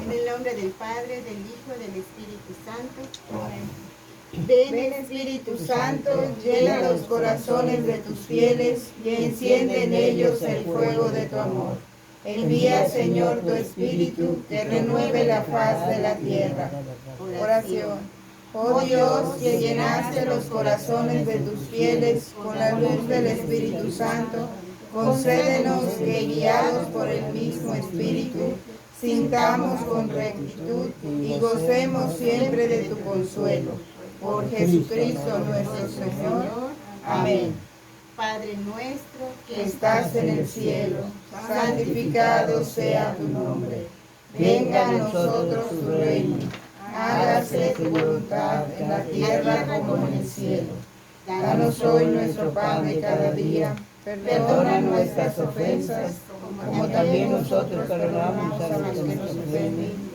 En el nombre del Padre, del Hijo y del Espíritu Santo. Amén. Ven, Espíritu Santo, llena los corazones de tus fieles y enciende en ellos el fuego de tu amor. Envía, Señor, tu Espíritu, que renueve la faz de la tierra. Oración. Oh Dios, que llenaste los corazones de tus fieles con la luz del Espíritu Santo, concédenos que, guiados por el mismo Espíritu, sintamos con rectitud y gocemos siempre de tu consuelo. Por Jesucristo nuestro Señor. Amén. Padre nuestro que estás en el cielo, santificado sea tu nombre. Venga a nosotros tu reino. Hágase tu voluntad en la tierra como en el cielo. Danos hoy nuestro pan de cada día. Perdona nuestras ofensas, como también nosotros perdonamos a los que nos ofenden.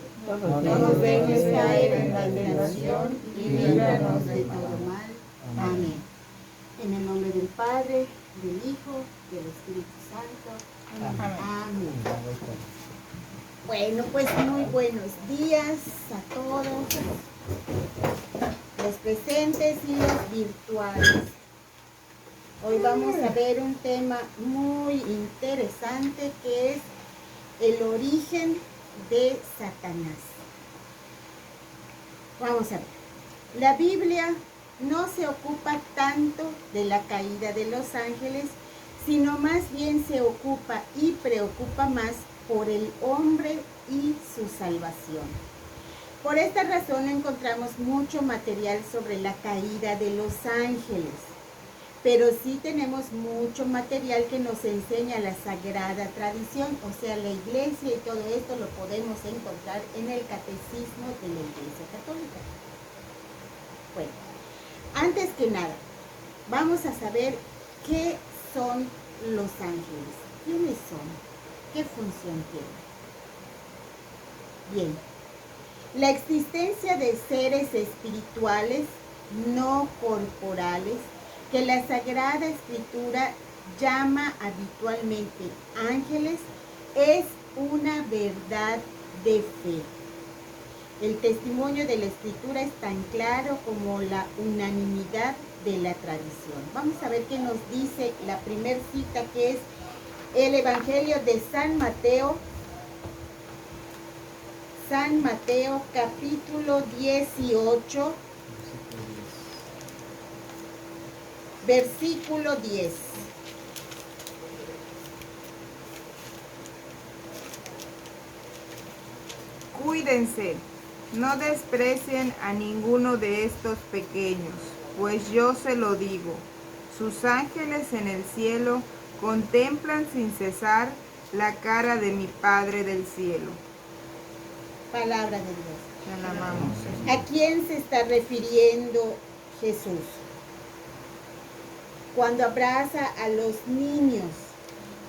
No nos dejes caer en la tentación y líbranos de todo mal. Amén. En el nombre del Padre, del Hijo, del Espíritu Santo. Amén. Bueno, pues muy buenos días a todos, los presentes y los virtuales. Hoy vamos a ver un tema muy interesante que es el origen de Satanás. Vamos a ver. La Biblia no se ocupa tanto de la caída de los ángeles, sino más bien se ocupa y preocupa más por el hombre y su salvación. Por esta razón encontramos mucho material sobre la caída de los ángeles, pero sí tenemos mucho material que nos enseña la sagrada tradición, o sea, la iglesia, y todo esto lo podemos encontrar en el catecismo de la Iglesia Católica. Bueno, antes que nada, vamos a saber qué son los ángeles. ¿Quiénes son? ¿Qué función tienen? Bien, la existencia de seres espirituales no corporales que la Sagrada Escritura llama habitualmente ángeles es una verdad de fe. El testimonio de la Escritura es tan claro como la unanimidad de la tradición. Vamos a ver qué nos dice la primera cita, que es el Evangelio de San Mateo, capítulo 18, versículo 10. Cuídense, no desprecien a ninguno de estos pequeños, pues yo se lo digo, sus ángeles en el cielo contemplan sin cesar la cara de mi Padre del cielo. Palabra de Dios. Te alabamos. ¿A quién se está refiriendo Jesús? Cuando abraza a los niños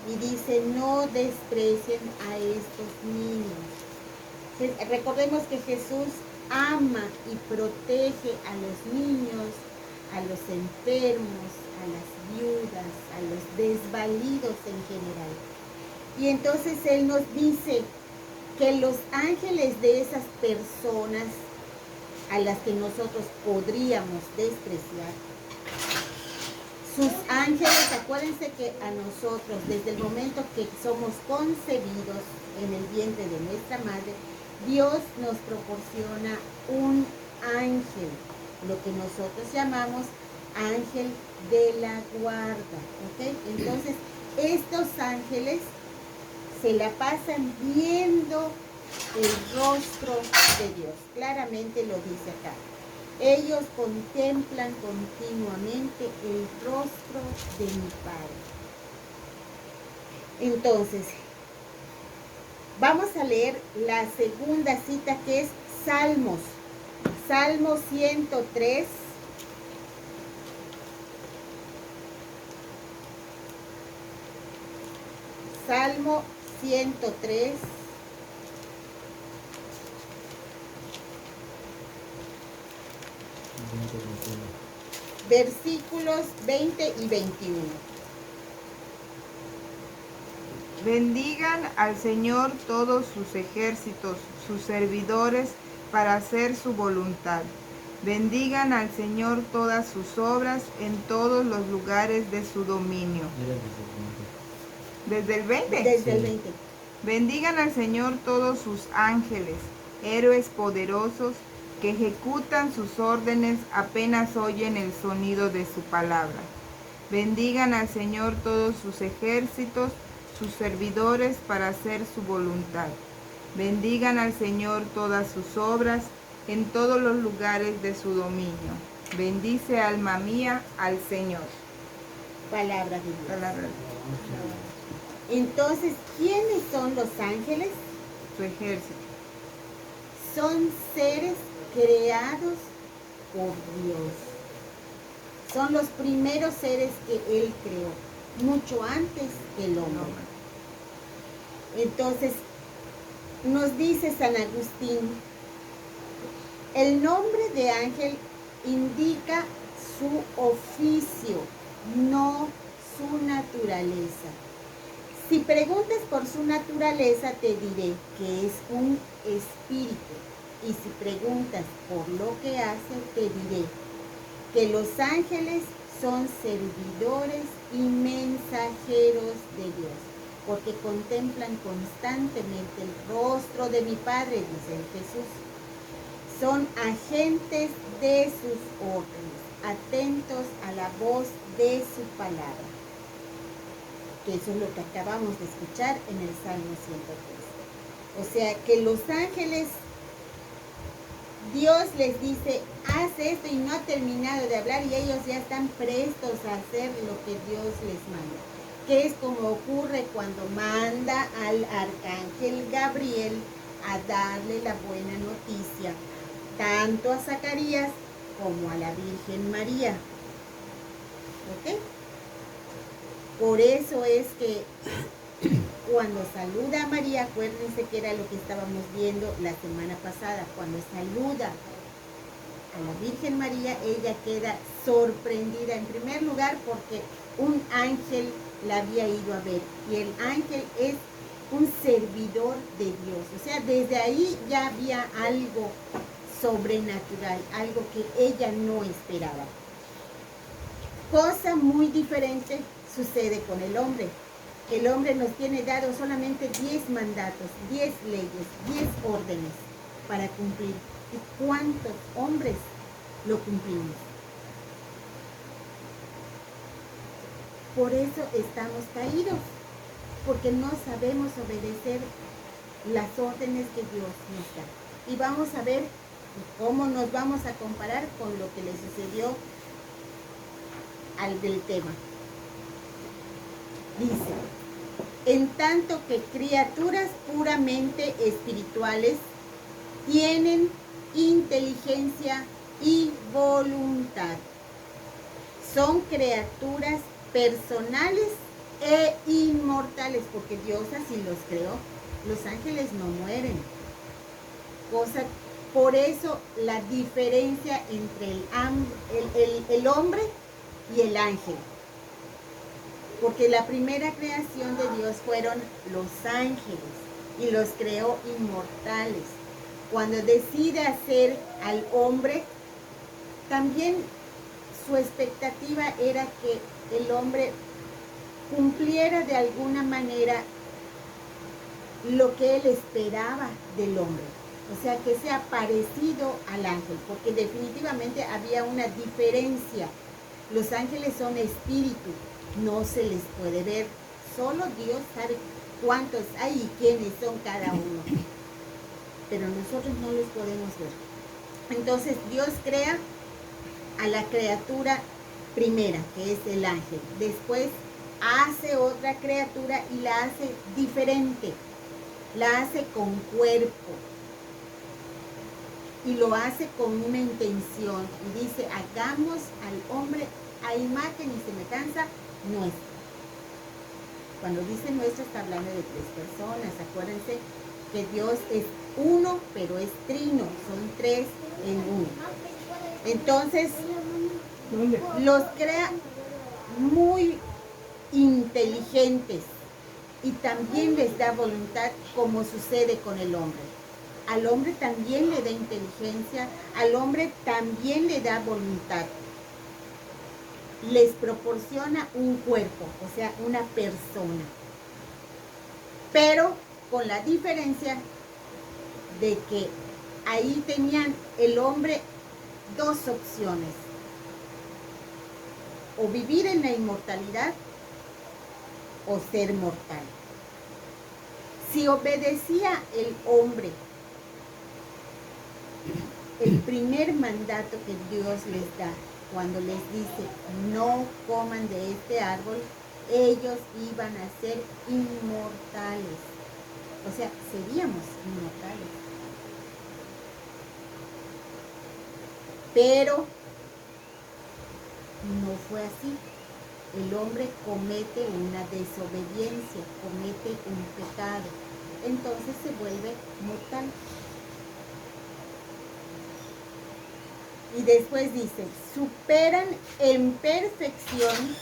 y dice, no desprecien a estos niños. Recordemos que Jesús ama y protege a los niños, a los enfermos, a las viudas, a los desvalidos en general. Y entonces Él nos dice que los ángeles de esas personas a las que nosotros podríamos despreciar, sus ángeles, acuérdense que a nosotros, desde el momento que somos concebidos en el vientre de nuestra madre, Dios nos proporciona un ángel, lo que nosotros llamamos ángel de la guarda, ¿ok? Entonces, estos ángeles se la pasan viendo el rostro de Dios. Claramente lo dice acá. Ellos contemplan continuamente el rostro de mi Padre. Entonces, vamos a leer la segunda cita, que es Salmos. Salmo 103. Salmo 103. Versículos 20 y 21. Bendigan al Señor todos sus ejércitos, sus servidores, para hacer su voluntad. Bendigan al Señor todas sus obras en todos los lugares de su dominio. ¿Desde el 20? Desde el 20. Bendigan al Señor todos sus ángeles, héroes poderosos, que ejecutan sus órdenes apenas oyen el sonido de su palabra. Bendigan al Señor todos sus ejércitos, sus servidores, para hacer su voluntad. Bendigan al Señor todas sus obras en todos los lugares de su dominio. Bendice, alma mía, al Señor. Palabra de Dios. Palabra de Entonces, ¿quiénes son los ángeles? su ejército. Son seres creados por Dios. Son los primeros seres que Él creó, mucho antes que el hombre. Entonces, nos dice San Agustín, el nombre de ángel indica su oficio, no su naturaleza. Si preguntas por su naturaleza, te diré que es un espíritu. Y si preguntas por lo que hace, te diré que los ángeles son servidores y mensajeros de Dios, porque contemplan constantemente el rostro de mi Padre, dice Jesús. Son agentes de sus órdenes, atentos a la voz de su palabra. Que eso es lo que acabamos de escuchar en el Salmo 103. O sea, que los ángeles, Dios les dice, haz esto y no ha terminado de hablar y ellos ya están prestos a hacer lo que Dios les manda. Que es como ocurre cuando manda al arcángel Gabriel a darle la buena noticia, tanto a Zacarías como a la Virgen María. ¿Ok? Por eso es que cuando saluda a María, acuérdense que era lo que estábamos viendo la semana pasada, cuando saluda a la Virgen María, ella queda sorprendida en primer lugar porque un ángel la había ido a ver y el ángel es un servidor de Dios. O sea, desde ahí ya había algo sobrenatural, algo que ella no esperaba. Cosa muy diferente sucede con el hombre. El hombre nos tiene dado solamente 10 mandatos, 10 leyes, 10 órdenes para cumplir. ¿Y cuántos hombres lo cumplimos? Por eso estamos caídos, porque no sabemos obedecer las órdenes que Dios nos da. Y vamos a ver cómo nos vamos a comparar con lo que le sucedió al del tema. Dice, en tanto que criaturas puramente espirituales tienen inteligencia y voluntad. Son criaturas personales e inmortales, porque Dios así los creó. Los ángeles no mueren. Por eso la diferencia entre el hombre y el ángel. Porque la primera creación de Dios fueron los ángeles y los creó inmortales. Cuando decide hacer al hombre, también su expectativa era que el hombre cumpliera de alguna manera lo que él esperaba del hombre. O sea, que sea parecido al ángel, porque definitivamente había una diferencia. Los ángeles son espíritu, no se les puede ver. Solo Dios sabe cuántos hay y quiénes son cada uno. Pero nosotros no los podemos ver. Entonces Dios crea a la criatura primera, que es el ángel. Después hace otra criatura y la hace diferente. La hace con cuerpo. Y lo hace con una intención. Y dice, hagamos al hombre a imagen y semejanza nuestra. Cuando dice nuestra, está hablando de 3 personas. Acuérdense que Dios es uno, pero es trino. Son 3 en uno. Entonces, los crea muy inteligentes. y también les da voluntad, como sucede con el hombre. Al hombre también le da inteligencia, al hombre también le da voluntad. Les proporciona un cuerpo, o sea, una persona. Pero con la diferencia de que ahí tenían el hombre dos opciones: o vivir en la inmortalidad o ser mortal. Si obedecía el hombre el primer mandato que Dios les da, cuando les dice no coman de este árbol, ellos iban a ser inmortales. O sea, seríamos inmortales. Pero no fue así. El hombre comete una desobediencia, comete un pecado. Entonces se vuelve mortal. Y después dice, superan en perfección,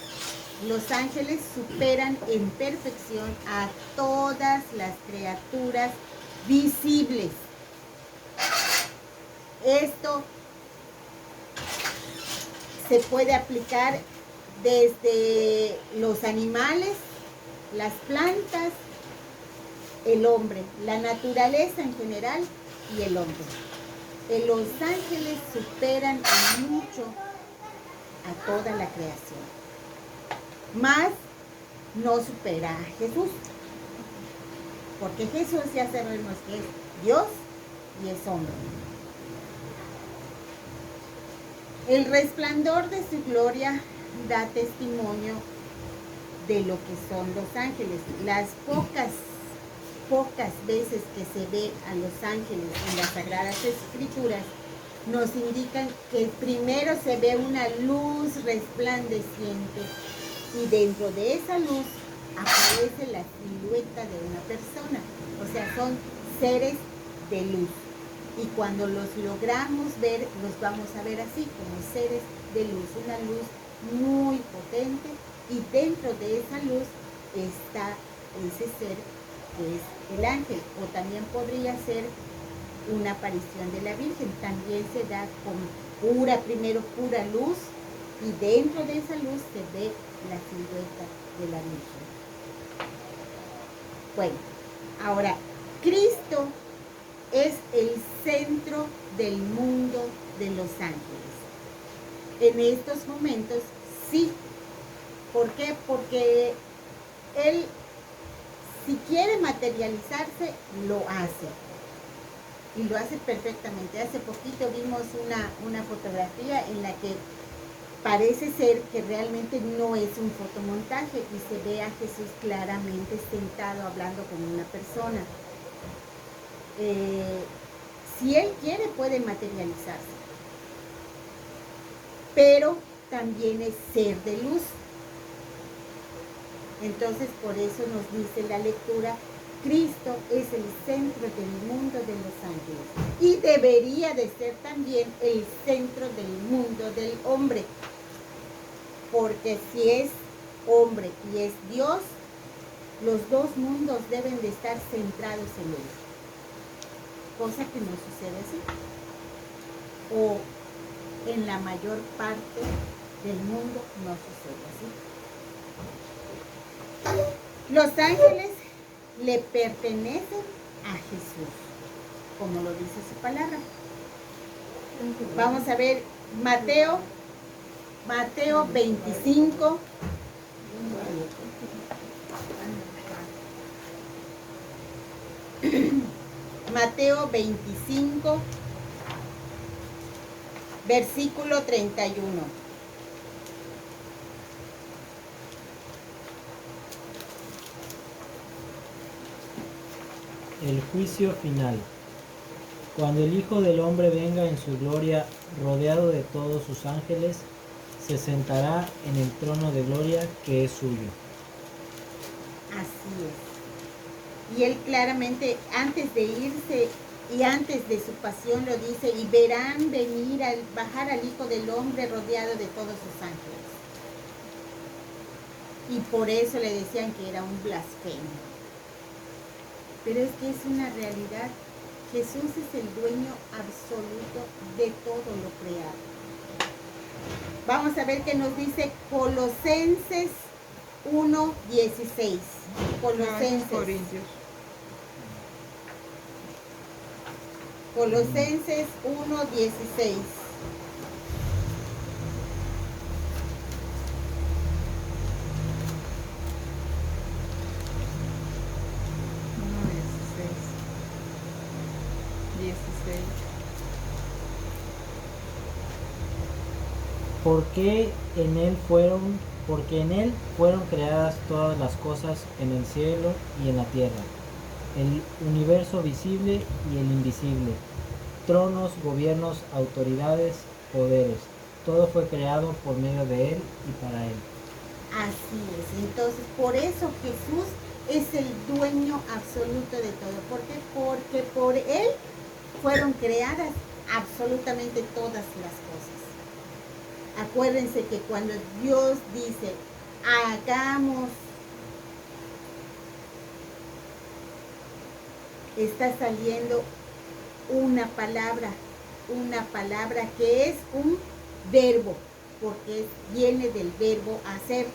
los ángeles superan en perfección a todas las criaturas visibles. Esto se puede aplicar desde los animales, las plantas, el hombre, la naturaleza en general y el hombre. Los ángeles superan mucho a toda la creación, más no supera a Jesús, porque Jesús ya sabemos que es Dios y es hombre. El resplandor de su gloria da testimonio de lo que son los ángeles. Las pocas veces que se ve a los ángeles en las Sagradas Escrituras nos indican que primero se ve una luz resplandeciente y dentro de esa luz aparece la silueta de una persona. O sea, son seres de luz. Y cuando los logramos ver, los vamos a ver así, como seres de luz, una luz muy potente, y dentro de esa luz está ese ser que es el ángel, o también podría ser una aparición de la Virgen. También se da con primero pura luz, y dentro de esa luz se ve la silueta de la Virgen. Bueno, ahora, Cristo es el centro del mundo de los ángeles. En estos momentos, sí. ¿Por qué? Porque Él, si quiere materializarse, lo hace. Y lo hace perfectamente. Hace poquito vimos una fotografía en la que parece ser que realmente no es un fotomontaje y se ve a Jesús claramente sentado hablando con una persona. Si Él quiere, puede materializarse. Pero también es ser de luz. Entonces, por eso nos dice la lectura, Cristo es el centro del mundo de los ángeles. Y debería de ser también el centro del mundo del hombre. Porque si es hombre y es Dios, los dos mundos deben de estar centrados en Él. Cosa que no sucede así. O en la mayor parte del mundo no sucede así. Los ángeles le pertenecen a Jesús, como lo dice su palabra. Vamos a ver Mateo 25. Mateo 25, versículo 31. El juicio final. Cuando el Hijo del Hombre venga en su gloria, rodeado de todos sus ángeles, se sentará en el trono de gloria que es suyo. Así es. Y Él claramente, antes de irse y antes de su pasión, lo dice, y verán bajar al Hijo del Hombre rodeado de todos sus ángeles. Y por eso le decían que era un blasfemo. Pero es que es una realidad. Jesús es el dueño absoluto de todo lo creado. Vamos a ver qué nos dice Colosenses 1:16. Colosenses. Colosenses 1:16. Porque en él fueron creadas todas las cosas en el cielo y en la tierra, el universo visible y el invisible, tronos, gobiernos, autoridades, poderes. Todo fue creado por medio de él y para él. Así es. Entonces, por eso Jesús es el dueño absoluto de todo. ¿Por qué? Porque por él fueron creadas absolutamente todas las cosas. Acuérdense que cuando Dios dice, hagamos, está saliendo una palabra que es un verbo, porque viene del verbo hacer.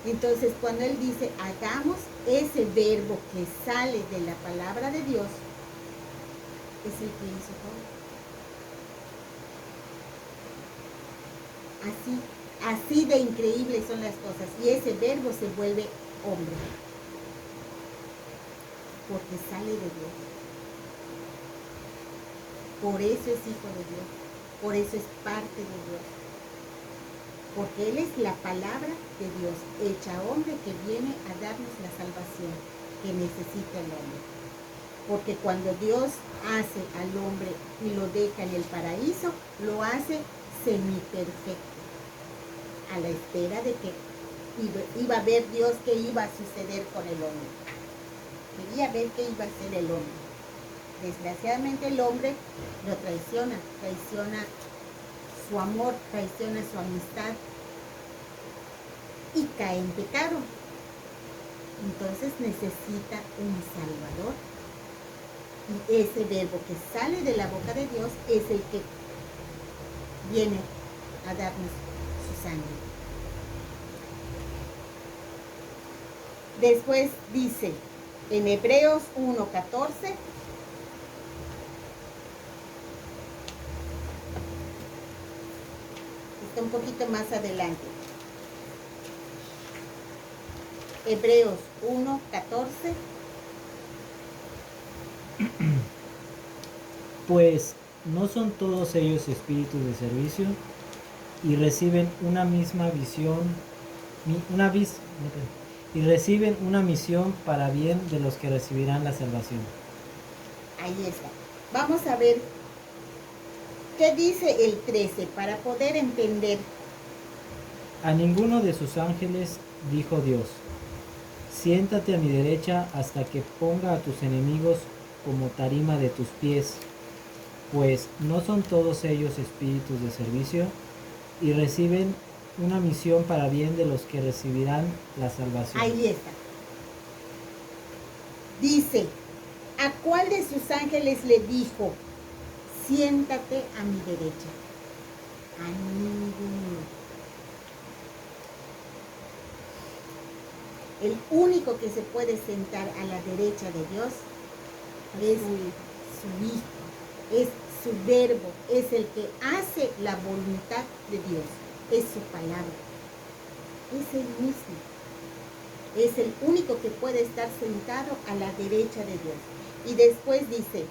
Entonces, cuando Él dice, hagamos, ese verbo que sale de la palabra de Dios es el que hizo todo. Así de increíbles son las cosas. Y ese verbo se vuelve hombre. Porque sale de Dios. Por eso es hijo de Dios. Por eso es parte de Dios. Porque Él es la palabra de Dios, hecha hombre, que viene a darnos la salvación que necesita el hombre. Porque cuando Dios hace al hombre y lo deja en el paraíso, lo hace semiperfecto, a la espera de que iba a ver Dios qué iba a suceder con el hombre. Quería ver qué iba a hacer el hombre. Desgraciadamente el hombre lo traiciona su amor, traiciona su amistad y cae en pecado. Entonces necesita un Salvador. Y ese verbo que sale de la boca de Dios es el que viene a darnos su sangre. Después dice en Hebreos 1:14, está un poquito más adelante. Hebreos 1:14. Pues no son todos ellos espíritus de servicio y reciben una misma visión, y reciben una misión para bien de los que recibirán la salvación. Ahí está. Vamos a ver qué dice el 13 para poder entender. A ninguno de sus ángeles dijo Dios: siéntate a mi derecha hasta que ponga a tus enemigos como tarima de tus pies. Pues no son todos ellos espíritus de servicio y reciben una misión para bien de los que recibirán la salvación. Ahí está. Dice, ¿a cuál de sus ángeles le dijo, siéntate a mi derecha? A ninguno. El único que se puede sentar a la derecha de Dios es su Hijo. Es su verbo, es el que hace la voluntad de Dios, es su palabra, es el mismo, es el único que puede estar sentado a la derecha de Dios. Y después dice,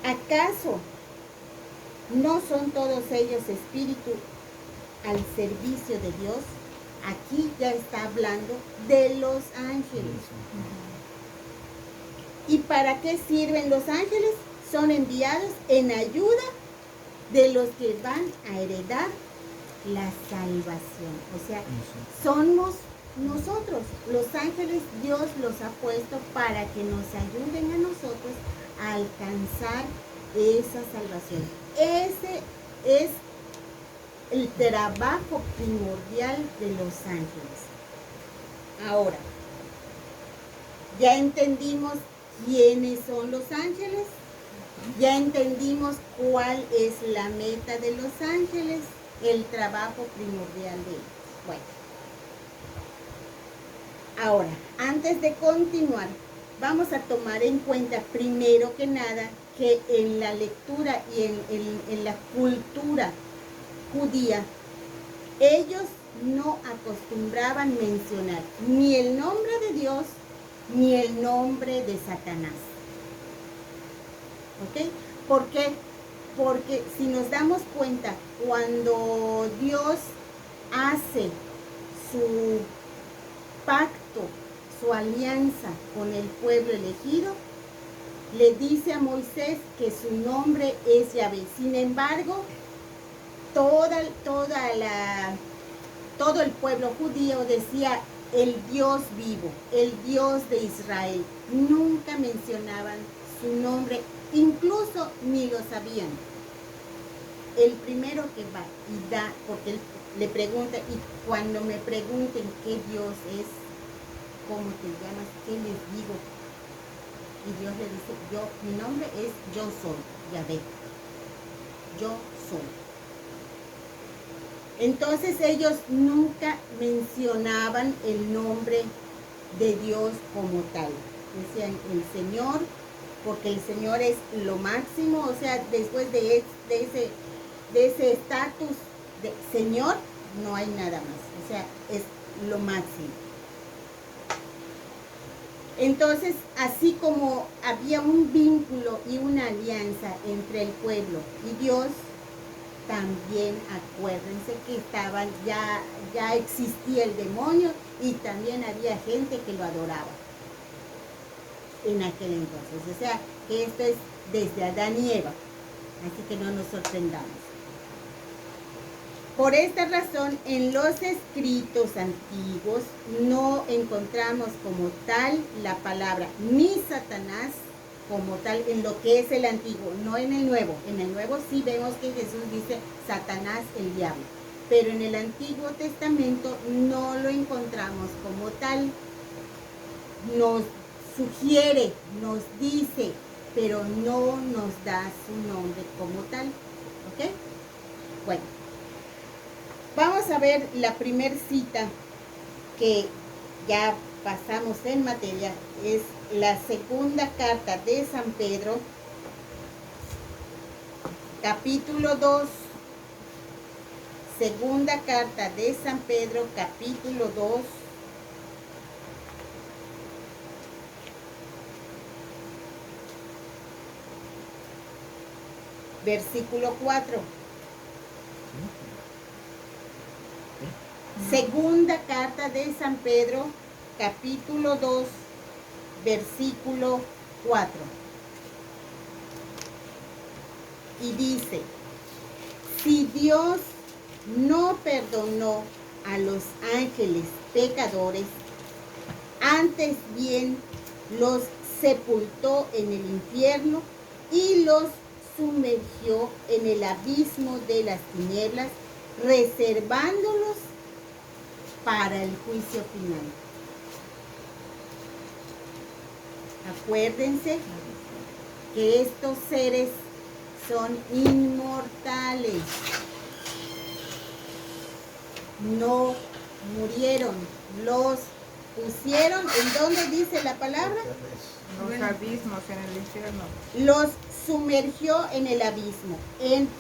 ¿acaso no son todos ellos espíritu al servicio de Dios? Aquí ya está hablando de los ángeles. ¿Y para qué sirven los ángeles? Son enviados en ayuda de los que van a heredar la salvación. O sea, somos nosotros. Los ángeles Dios los ha puesto para que nos ayuden a nosotros a alcanzar esa salvación. Ese es el trabajo primordial de los ángeles. Ahora, ya entendimos quiénes son los ángeles, ya entendimos cuál es la meta de los ángeles, el trabajo primordial de ellos. Bueno, ahora, antes de continuar, vamos a tomar en cuenta primero que nada que en la lectura y en la cultura judía, ellos no acostumbraban mencionar ni el nombre de Dios ni el nombre de Satanás. ¿Ok? ¿Por qué? Porque si nos damos cuenta, cuando Dios hace su pacto, su alianza con el pueblo elegido, le dice a Moisés que su nombre es Yahvé. Sin embargo, todo el pueblo judío decía el Dios vivo, el Dios de Israel. Nunca mencionaban su nombre, incluso ni lo sabían. El primero que va y da, porque él le pregunta, y cuando me pregunten qué Dios es, cómo te llamas, qué les digo, y Dios le dice, mi nombre es Yo Soy, Yahvé, Yo Soy. Entonces ellos nunca mencionaban el nombre de Dios como tal. Decían el Señor, porque el Señor es lo máximo, o sea, después de ese estatus de Señor, no hay nada más, o sea, es lo máximo. Entonces, así como había un vínculo y una alianza entre el pueblo y Dios, también acuérdense que ya existía el demonio y también había gente que lo adoraba en aquel entonces. O sea, que esto es desde Adán y Eva, así que no nos sorprendamos. Por esta razón, en los escritos antiguos no encontramos como tal la palabra ni Satanás como tal en lo que es el antiguo, no en el nuevo. En el nuevo sí vemos que Jesús dice Satanás, el diablo, pero en el Antiguo Testamento no lo encontramos como tal. Nos sugiere, nos dice, pero no nos da su nombre como tal. ¿Ok? Bueno. Vamos a ver la primer cita que ya pasamos en materia, es la segunda carta de San Pedro, capítulo 2, segunda carta de San Pedro, capítulo 2, versículo 4. Segunda carta de San Pedro, capítulo 2, versículo 4. Y dice, si Dios no perdonó a los ángeles pecadores, antes bien los sepultó en el infierno y los sumergió en el abismo de las tinieblas, reservándolos para el juicio final. Acuérdense que estos seres son inmortales, no murieron, los pusieron, ¿en dónde dice la palabra? Los abismos en el infierno. Los sumergió en el abismo,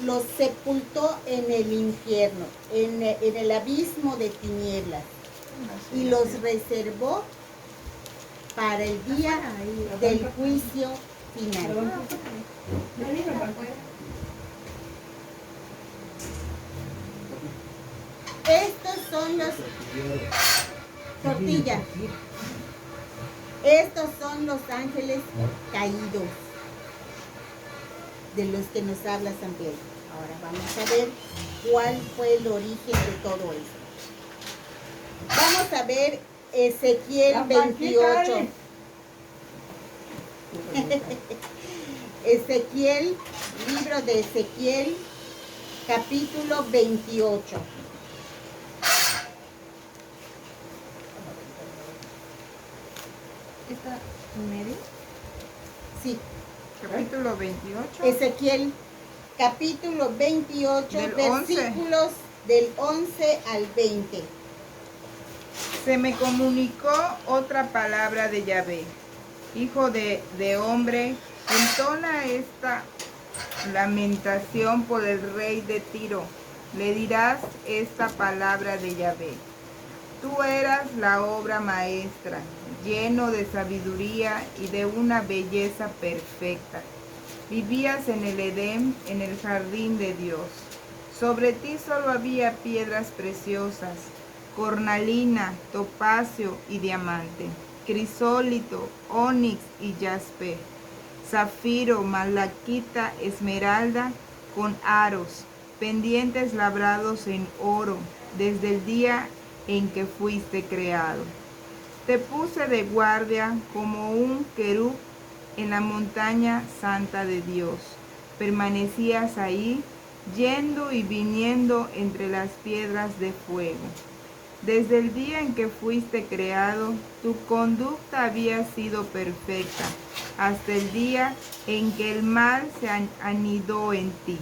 los sepultó en el infierno, en el abismo de tinieblas, y los reservó para el día del juicio final. Estos son los tortillas. Estos son los ángeles caídos de los que nos habla San Pedro. Ahora vamos a ver cuál fue el origen de todo esto. Vamos a ver Ezequiel 28. Ezequiel, libro de Ezequiel, capítulo 28. ¿Medio? Sí, Capítulo 28. Ezequiel capítulo 28, Del versículos del 11 al 20. Se me comunicó otra palabra de Yahvé. Hijo de hombre, entona esta lamentación por el rey de Tiro. Le dirás esta palabra de Yahvé. Tú eras la obra maestra, lleno de sabiduría y de una belleza perfecta. Vivías en el Edén, en el jardín de Dios. Sobre ti solo había piedras preciosas, cornalina, topacio y diamante, crisólito, onix y jaspe, zafiro, malaquita, esmeralda, con aros, pendientes labrados en oro, desde el día en que fuiste creado. Te puse de guardia como un querub en la montaña santa de Dios. Permanecías ahí, yendo y viniendo entre las piedras de fuego. Desde el día en que fuiste creado, tu conducta había sido perfecta, hasta el día en que el mal se anidó en ti.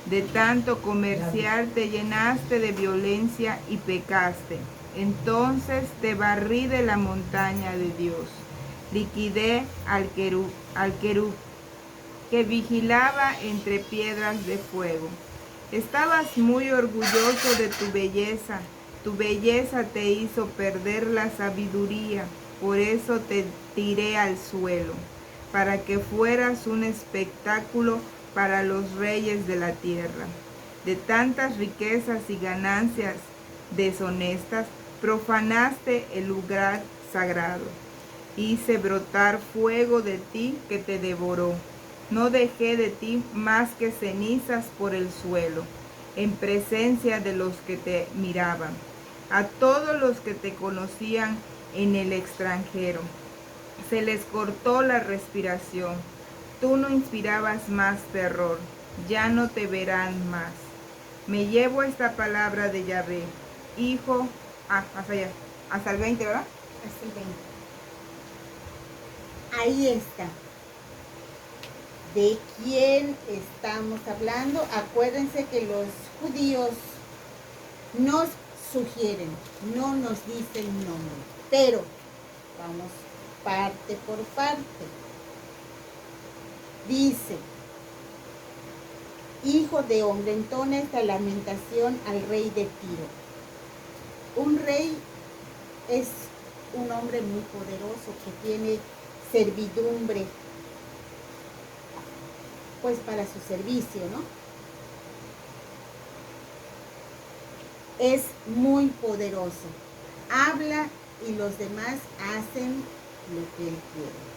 De tanto comerciar te llenaste de violencia y pecaste. Entonces te barrí de la montaña de Dios. Liquidé al querub que vigilaba entre piedras de fuego. Estabas muy orgulloso de tu belleza. Tu belleza te hizo perder la sabiduría. Por eso te tiré al suelo, para que fueras un espectáculo para los reyes de la tierra. De tantas riquezas y ganancias deshonestas, profanaste el lugar sagrado. Hice brotar fuego de ti que te devoró. No dejé de ti más que cenizas por el suelo, en presencia de los que te miraban, a todos los que te conocían en el extranjero. Se les cortó la respiración. Tú no inspirabas más terror. Ya no te verán más. Me llevo esta palabra de Yahvé. Hijo, hasta allá, hasta el 20, ¿verdad? Hasta el 20. Ahí está. ¿De quién estamos hablando? Acuérdense que los judíos nos sugieren, no nos dicen nombre, pero vamos parte por parte. Dice, hijo de hombre, entona esta lamentación al rey de Tiro. Un rey es un hombre muy poderoso que tiene servidumbre, pues para su servicio, ¿no? Es muy poderoso. Habla y los demás hacen lo que él quiere.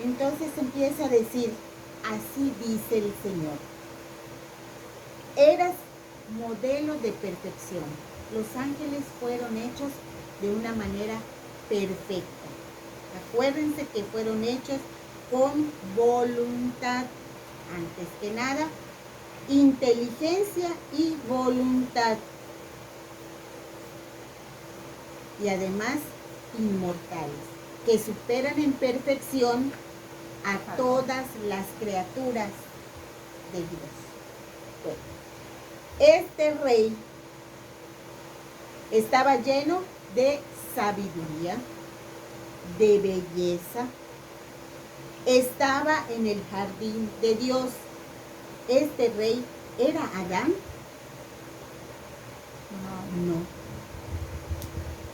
Entonces empieza a decir, así dice el Señor. Eras modelo de perfección. Los ángeles fueron hechos de una manera perfecta. Acuérdense que fueron hechos con voluntad, antes que nada, inteligencia y voluntad. Y además, inmortales, que superan en perfección a todas las criaturas de Dios. Bueno, este rey estaba lleno de sabiduría, de belleza. Estaba en el jardín de Dios. ¿Este rey era Adán? No.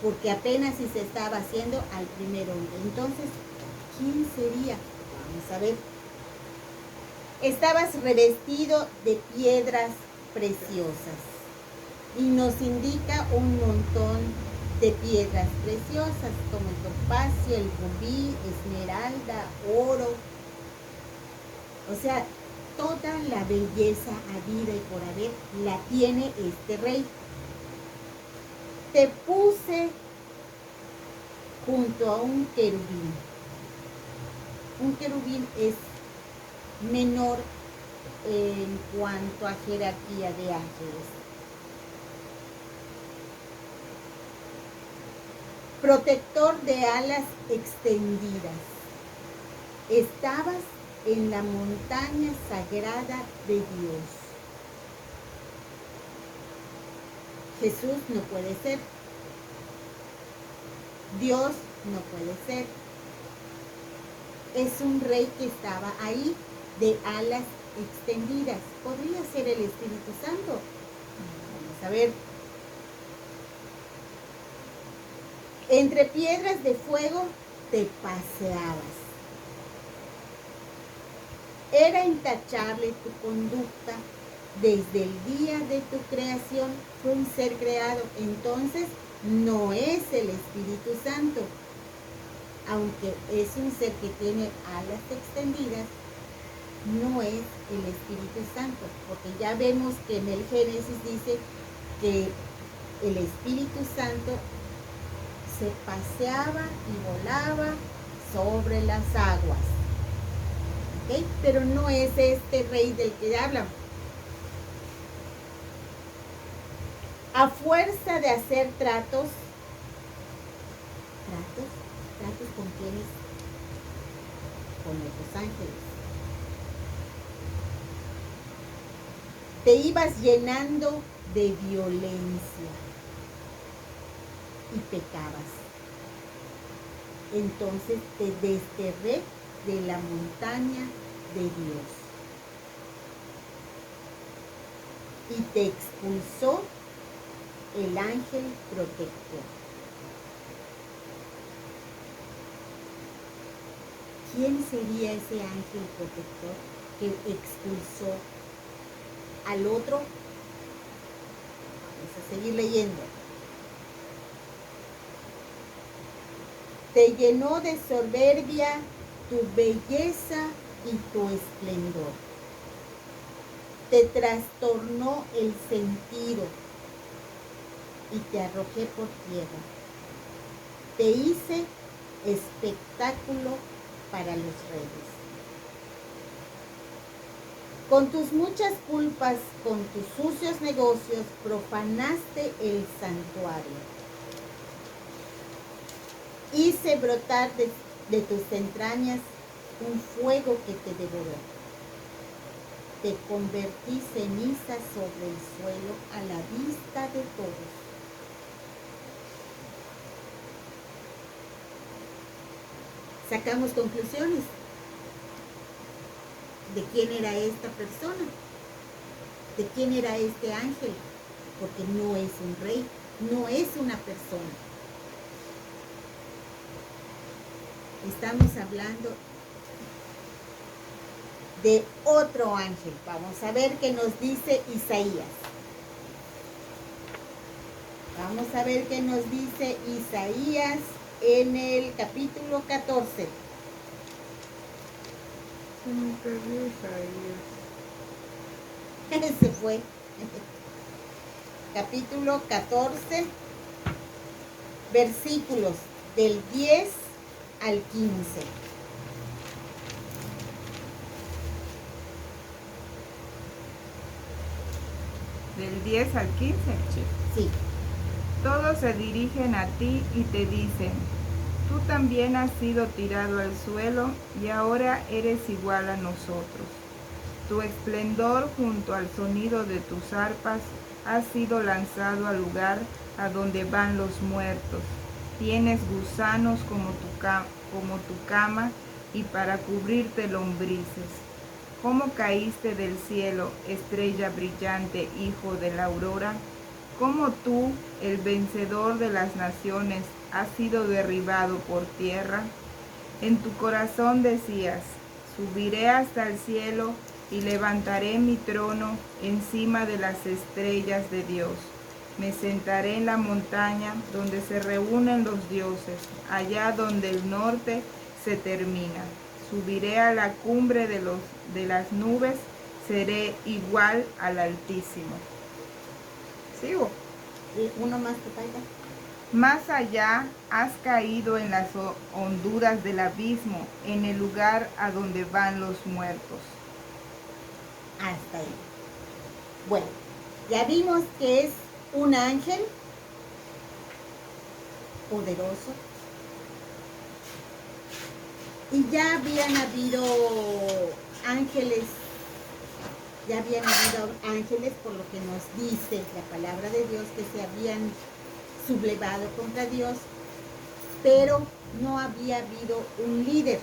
Porque apenas si se estaba haciendo al primer hombre. Entonces, ¿quién sería? Vamos a ver. Estabas revestido de piedras preciosas. Y nos indica un montón de piedras preciosas, como el topacio, el rubí, esmeralda, oro. O sea, toda la belleza habida y por haber la tiene este rey. Te puse junto a un querubín. Un querubín es menor en cuanto a jerarquía de ángeles. protector de alas extendidas. Estabas en la montaña sagrada de Dios. Jesús no puede ser. Dios no puede ser. Es un rey que estaba ahí de alas extendidas. ¿Podría ser el Espíritu Santo? Vamos a ver. Entre piedras de fuego te paseabas. Era intachable tu conducta. Desde el día de tu creación fue un ser creado. Entonces no es el Espíritu Santo. Aunque es un ser que tiene alas extendidas, no es el Espíritu Santo. Porque ya vemos que en el Génesis dice que el Espíritu Santo se paseaba y volaba sobre las aguas. ¿Okay? Pero no es este rey del que hablan. A fuerza de hacer tratos con quienes, con los ángeles, te ibas llenando de violencia y pecabas. Entonces te desterré de la montaña de Dios y te expulsó el ángel protector. ¿Quién sería ese ángel protector que expulsó al otro? Vamos a seguir leyendo. Te llenó de soberbia tu belleza y tu esplendor. Te trastornó el sentido y te arrojé por tierra. Te hice espectáculo para los reyes. Con tus muchas culpas, con tus sucios negocios, profanaste el santuario. Hice brotar de tus entrañas un fuego que te devoró. Te convertí ceniza sobre el suelo a la vista de todos. Sacamos conclusiones de quién era esta persona, de quién era este ángel, porque no es un rey, no es una persona. Estamos hablando de otro ángel. Vamos a ver qué nos dice Isaías. Vamos a ver qué nos dice Isaías en el capítulo 14. Se fue. Capítulo 14, versículos del 10 al 15. Del 10 al 15. Sí. Todos se dirigen a ti y te dicen, tú también has sido tirado al suelo y ahora eres igual a nosotros. Tu esplendor junto al sonido de tus arpas ha sido lanzado al lugar a donde van los muertos. Tienes gusanos como tu cama y para cubrirte lombrices. ¿Cómo caíste del cielo, estrella brillante, hijo de la aurora? ¿Cómo tú, el vencedor de las naciones, has sido derribado por tierra? En tu corazón decías, subiré hasta el cielo y levantaré mi trono encima de las estrellas de Dios. Me sentaré en la montaña donde se reúnen los dioses, allá donde el norte se termina. Subiré a la cumbre de las nubes, seré igual al Altísimo. ¿Sigo? Uno más que falta. Más allá has caído en las honduras del abismo, en el lugar a donde van los muertos. Hasta ahí. Bueno, ya vimos que es un ángel poderoso. Y ya habían habido ángeles, por lo que nos dice la palabra de Dios, que se habían sublevado contra Dios, pero no había habido un líder.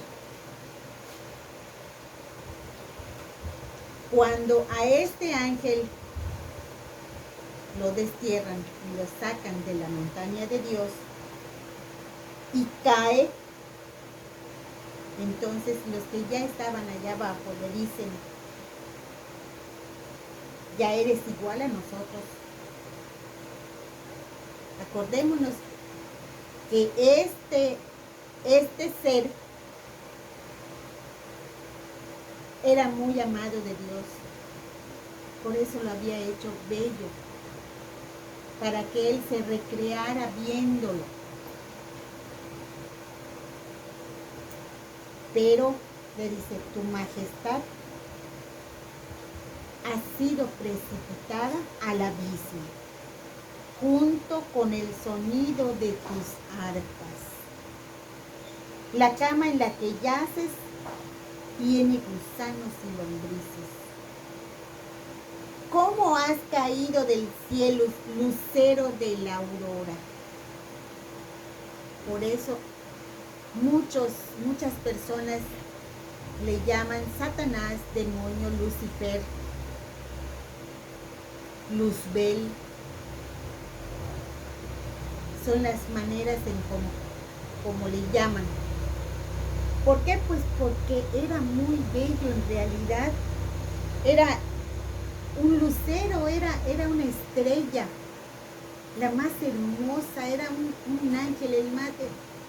Cuando a este ángel lo destierran y lo sacan de la montaña de Dios y cae, entonces los que ya estaban allá abajo le dicen: ya eres igual a nosotros. Acordémonos que este ser era muy amado de Dios, por eso lo había hecho bello, para que él se recreara viéndolo. Pero le dice: tu majestad ha sido precipitada al abismo, junto con el sonido de tus arpas. La cama en la que yaces tiene gusanos y lombrices. ¿Cómo has caído del cielo, lucero de la aurora? Por eso muchas personas le llaman Satanás, demonio, Lucifer, Luzbel. Son las maneras en como le llaman. ¿Por qué? Pues porque era muy bello en realidad. Era un lucero, era una estrella, la más hermosa, era un ángel, el más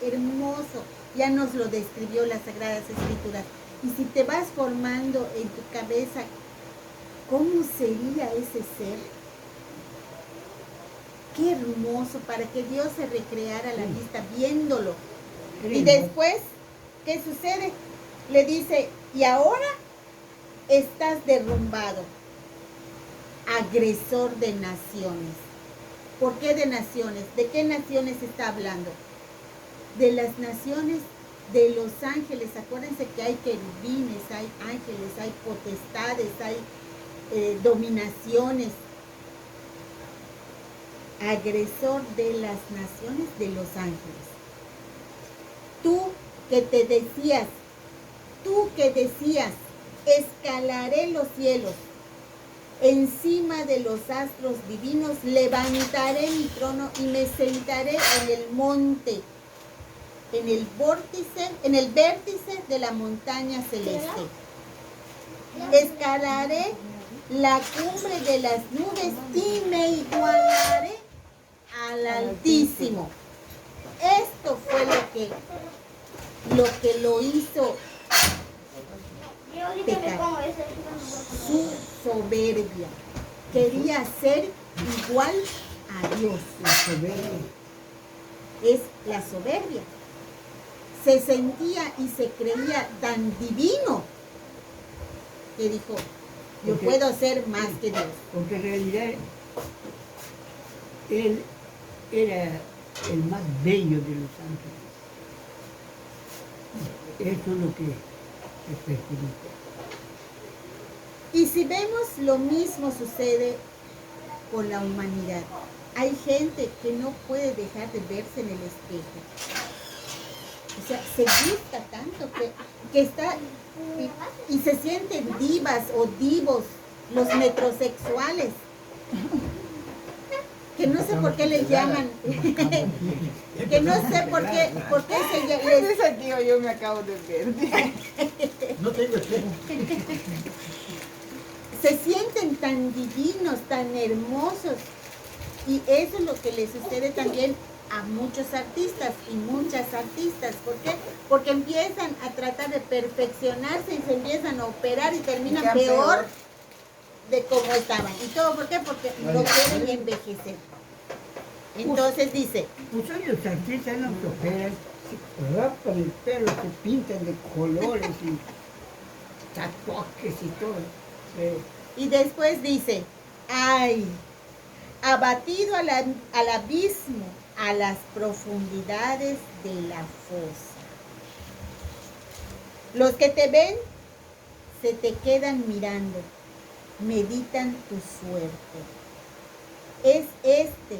hermoso. Ya nos lo describió las Sagradas Escrituras. Y si te vas formando en tu cabeza, ¿cómo sería ese ser? Qué hermoso, para que Dios se recreara a la vista viéndolo. Y después, ¿qué sucede? Le dice: y ahora estás derrumbado, agresor de naciones. ¿Por qué de naciones? ¿De qué naciones está hablando? De las naciones de los ángeles. Acuérdense que hay querubines, hay ángeles, hay potestades, hay dominaciones. Agresor de las naciones de los ángeles. Tú que decías, escalaré los cielos, encima de los astros divinos, levantaré mi trono y me sentaré en el monte, en el vértice de la montaña celeste. Escalaré la cumbre de las nubes y me igualaré al Altísimo. Esto fue lo que lo hizo pecar. Su soberbia. Quería ser igual a Dios. La soberbia. Es la soberbia. Se sentía y se creía tan divino que dijo: yo puedo ser más que Dios. Porque en realidad él era el más bello de los ángeles. Eso es lo que es perjudica. Y si vemos, lo mismo sucede con la humanidad. Hay gente que no puede dejar de verse en el espejo. O sea, se gusta tanto que está y se sienten divas o divos, los metrosexuales, que no sé por qué les llaman, que no sé por qué se llaman. Ese tío yo me acabo de ver. No tengo espejo. Se sienten tan divinos, tan hermosos. Y eso es lo que le sucede también a muchos artistas y muchas artistas. ¿Por qué? Porque empiezan a tratar de perfeccionarse y se empiezan a operar y terminan peor de como estaban. ¿Y todo por qué? Porque no quieren envejecer. Entonces dice: Pues hoy los artistas no se operan, se rapan el pelo, se pintan de colores y tatuajes y todo. y después dice: ay, abatido al abismo, a las profundidades de la fosa. Los que te ven se te quedan mirando, meditan tu suerte. Es este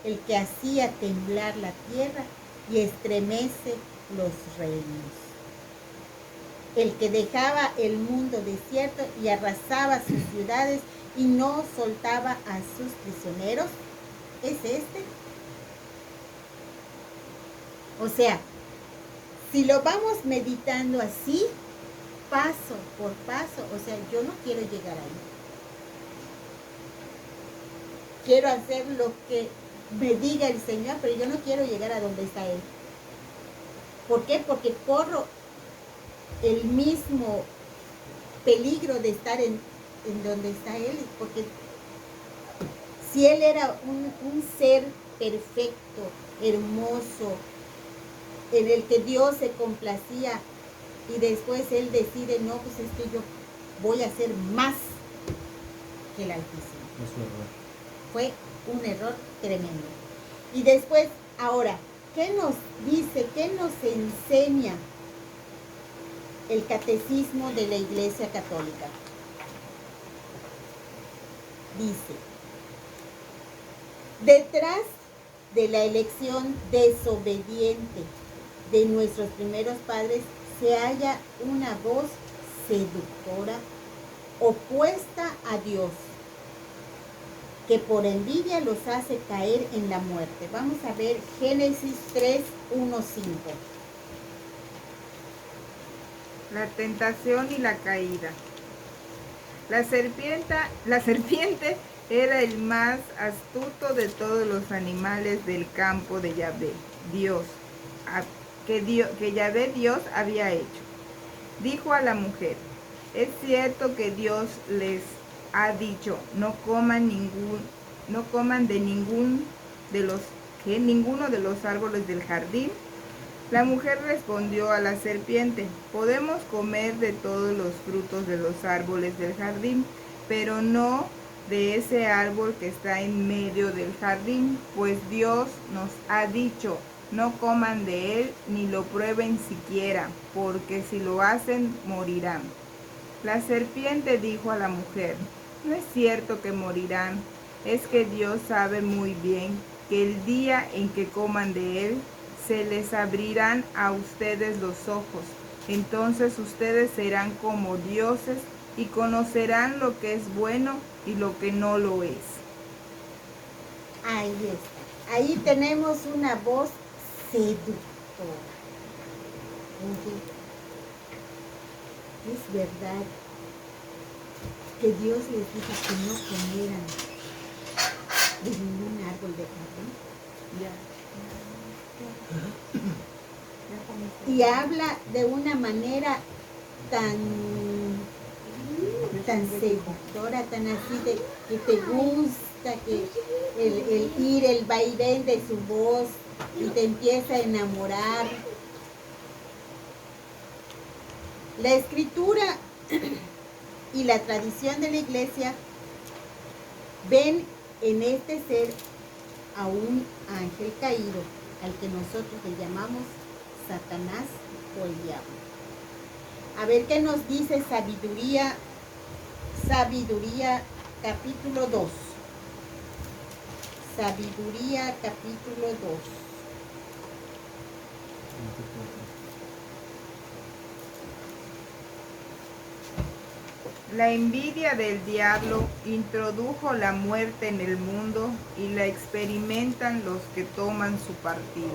el que hacía temblar la tierra y estremece los reinos. El que dejaba el mundo desierto y arrasaba sus ciudades y no soltaba a sus prisioneros, es este. O sea, si lo vamos meditando así, paso por paso, o sea, yo no quiero llegar ahí. Quiero hacer lo que me diga el Señor, pero yo no quiero llegar a donde está Él. ¿Por qué? Porque corro el mismo peligro de estar en donde está Él, porque si Él era un ser perfecto, hermoso, en el que Dios se complacía, y después Él decide, no, pues es que yo voy a hacer más que el Altísimo. Es su error. Fue un error tremendo. Y después, ahora, ¿qué nos dice, qué nos enseña el catecismo de la Iglesia Católica? Dice, detrás de la elección desobediente de nuestros primeros padres se halla una voz seductora opuesta a Dios, que por envidia los hace caer en la muerte. Vamos a ver Génesis 3, 1, 5. La tentación y la caída. La serpiente era el más astuto de todos los animales del campo de Yahvé, que Yahvé Dios había hecho. Dijo a la mujer, es cierto que Dios les ha dicho, no coman de ninguno de los árboles del jardín. La mujer respondió a la serpiente, podemos comer de todos los frutos de los árboles del jardín, pero no de ese árbol que está en medio del jardín, pues Dios nos ha dicho, no coman de él ni lo prueben siquiera, porque si lo hacen morirán. La serpiente dijo a la mujer, no es cierto que morirán, es que Dios sabe muy bien que el día en que coman de él, se les abrirán a ustedes los ojos. Entonces ustedes serán como dioses y conocerán lo que es bueno y lo que no lo es. Ahí está. Ahí tenemos una voz seductora. Es verdad que Dios les dijo que no comieran de ningún árbol de jardín. Y habla de una manera tan seductora, tan así de que te gusta, que el vaivén de su voz y te empieza a enamorar. La escritura y la tradición de la iglesia ven en este ser a un ángel caído, al que nosotros le llamamos Satanás o el diablo. A ver qué nos dice Sabiduría capítulo 2. Sabiduría capítulo 2. La envidia del diablo introdujo la muerte en el mundo y la experimentan los que toman su partido.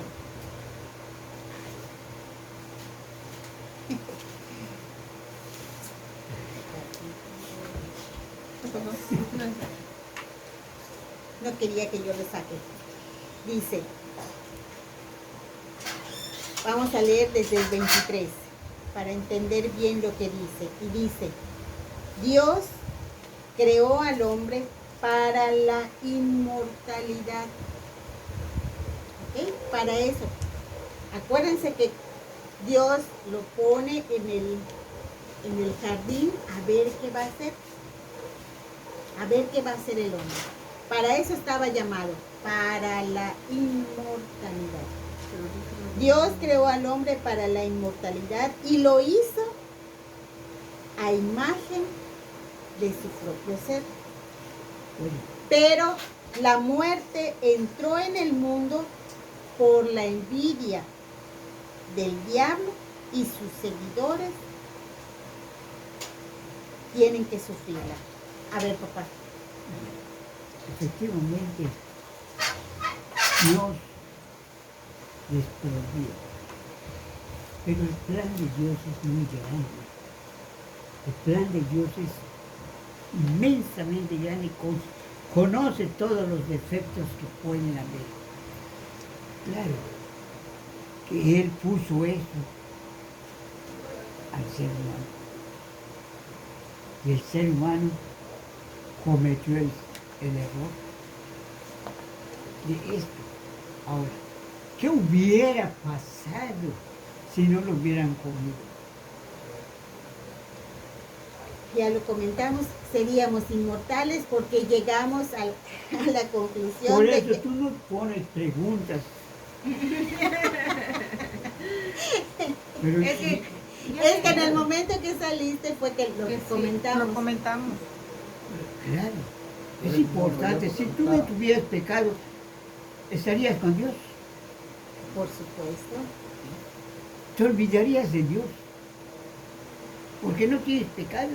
No quería que yo lo saque. Dice, vamos a leer desde el 23 para entender bien lo que dice. Y dice, Dios creó al hombre para la inmortalidad. ¿Ok? Para eso. Acuérdense que Dios lo pone en el jardín a ver qué va a hacer. A ver qué va a hacer el hombre. Para eso estaba llamado, para la inmortalidad. Dios creó al hombre para la inmortalidad y lo hizo a imagen de su propio ser. Pero la muerte entró en el mundo por la envidia del diablo y sus seguidores tienen que sufrirla. A ver, papá. Efectivamente, Dios les provee, pero el plan de Dios es muy grande. El plan de Dios es inmensamente grande y conoce todos los defectos que pueden haber. Claro, que Él puso eso al ser humano. Y el ser humano cometió el error de esto. Ahora, ¿qué hubiera pasado si no lo hubieran comido? Ya lo comentamos, seríamos inmortales porque llegamos a la conclusión Por de eso que tú no pones preguntas. Pero Es que es que en el momento que saliste fue que lo que sí, comentamos. lo comentamos. claro, es importante. Si tú no tuvieras pecado, estarías con Dios. Por supuesto. Te olvidarías de Dios. Porque no tienes pecado.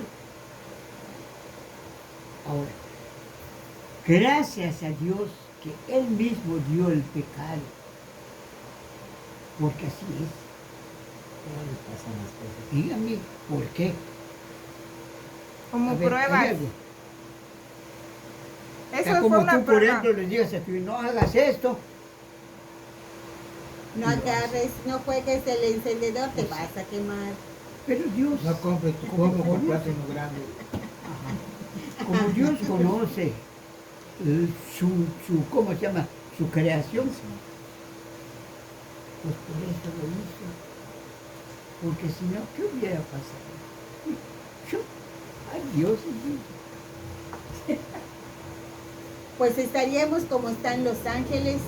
Ahora, gracias a Dios que Él mismo dio el pecado. Porque así es. Pasan las cosas. Dígame, ¿por qué? Como A ver, pruebas. hay algo. Eso Ya fue como una tú, por prueba. ejemplo, le digas a tu hijo, no hagas esto. No agarres, no juegues el encendedor, te vas a quemar. Pero Dios, No compres tu juego con plátano grande. como Dios conoce ¿cómo se llama? Su creación, pues por eso lo hizo. Porque si no, ¿qué hubiera pasado? Ay, Dios mío. Pues estaríamos como están los ángeles,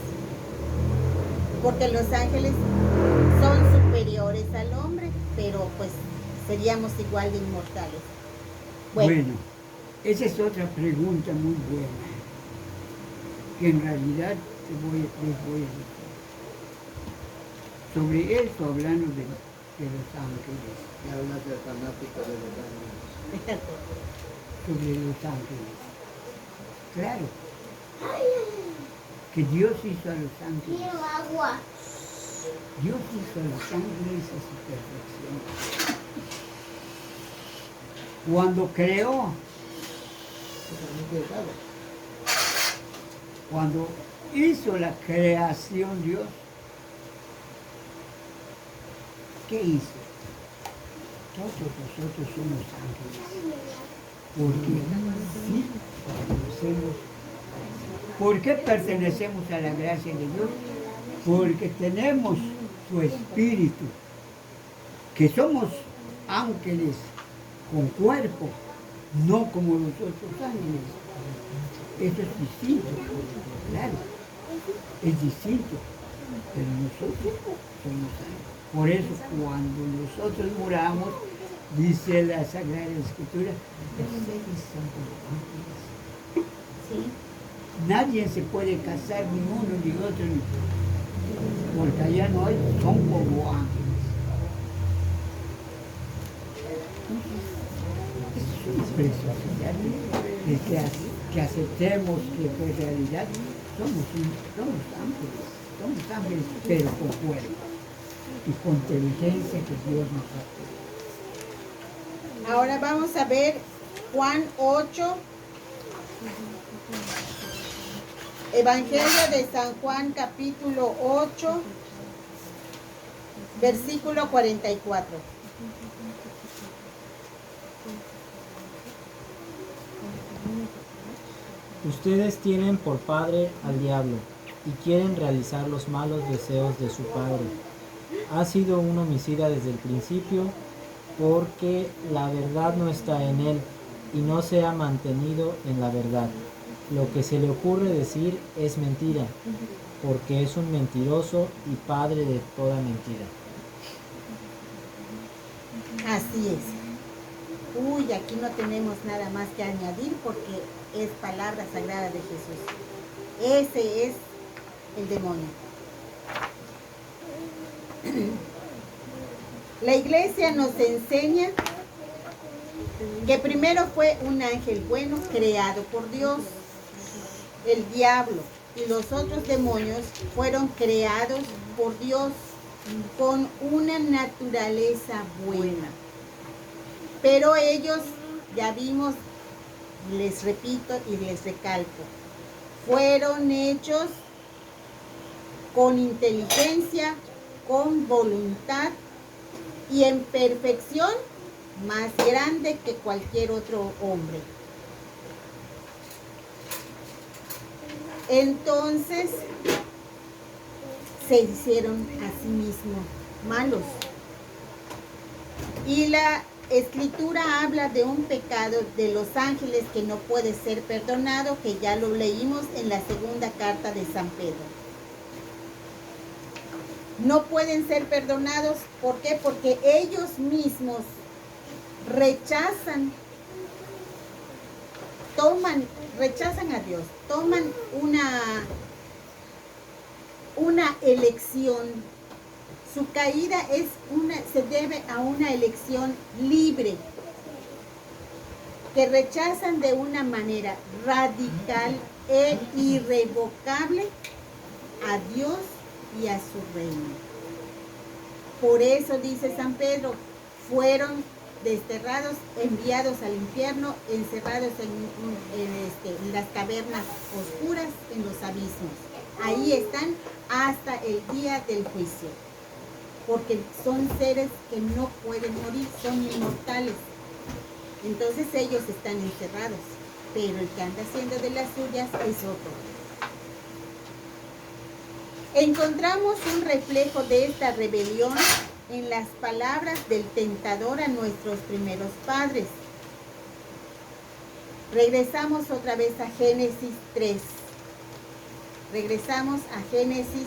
porque los ángeles son superiores al hombre, pero pues seríamos igual de inmortales. Bueno, esa es otra pregunta muy buena, que en realidad les voy a decir. Sobre esto, hablando de los ángeles, Ya hablas de fanático de los ángeles. sobre los ángeles. Claro, que Dios hizo a los ángeles. Dios hizo a los ángeles a su perfección. Cuando creó, cuando hizo la creación Dios, ¿qué hizo? Todos nosotros somos ángeles. Porque sí pertenecemos. ¿Por qué pertenecemos a la gracia de Dios? Porque tenemos su espíritu, que somos ángeles con cuerpo, no como los otros ángeles. Eso es distinto, claro, es distinto, pero nosotros somos ángeles. Por eso cuando nosotros muramos, dice la Sagrada Escritura, ustedes son como ángeles. Sí. Nadie se puede casar ni uno ni otro, porque allá no hay, son como ángeles. Es una preciosidad que aceptemos que en realidad somos ángeles, pero con cuerpo y con inteligencia que Dios nos ha dado. Ahora vamos a ver Juan 8. Evangelio de San Juan, capítulo 8, versículo 44. Ustedes tienen por padre al diablo y quieren realizar los malos deseos de su padre. Ha sido un homicida desde el principio porque la verdad no está en él y no se ha mantenido en la verdad. Lo que se le ocurre decir es mentira, porque es un mentiroso y padre de toda mentira. Así es. Uy, aquí no tenemos nada más que añadir porque es palabra sagrada de Jesús. Ese es el demonio. La iglesia nos enseña que primero fue un ángel bueno creado por Dios. El diablo y los otros demonios fueron creados por Dios con una naturaleza buena. Pero ellos, ya vimos, les repito y les recalco, fueron hechos con inteligencia, con voluntad y en perfección más grande que cualquier otro hombre. Entonces se hicieron a sí mismos malos. Y la Escritura habla de un pecado de los ángeles que no puede ser perdonado, que ya lo leímos en la segunda carta de San Pedro. No pueden ser perdonados, ¿por qué? Porque ellos mismos rechazan a Dios, toman una elección. Su caída se debe a una elección libre, que rechazan de una manera radical e irrevocable a Dios y a su reino. Por eso dice San Pedro, fueron desterrados, enviados al infierno, encerrados en las cavernas oscuras, en los abismos. Ahí están hasta el día del juicio, porque son seres que no pueden morir, son inmortales. Entonces ellos están encerrados, pero el que anda haciendo de las suyas es otro. Encontramos un reflejo de esta rebelión en las palabras del tentador a nuestros primeros padres. Regresamos otra vez a Génesis 3. Regresamos a Génesis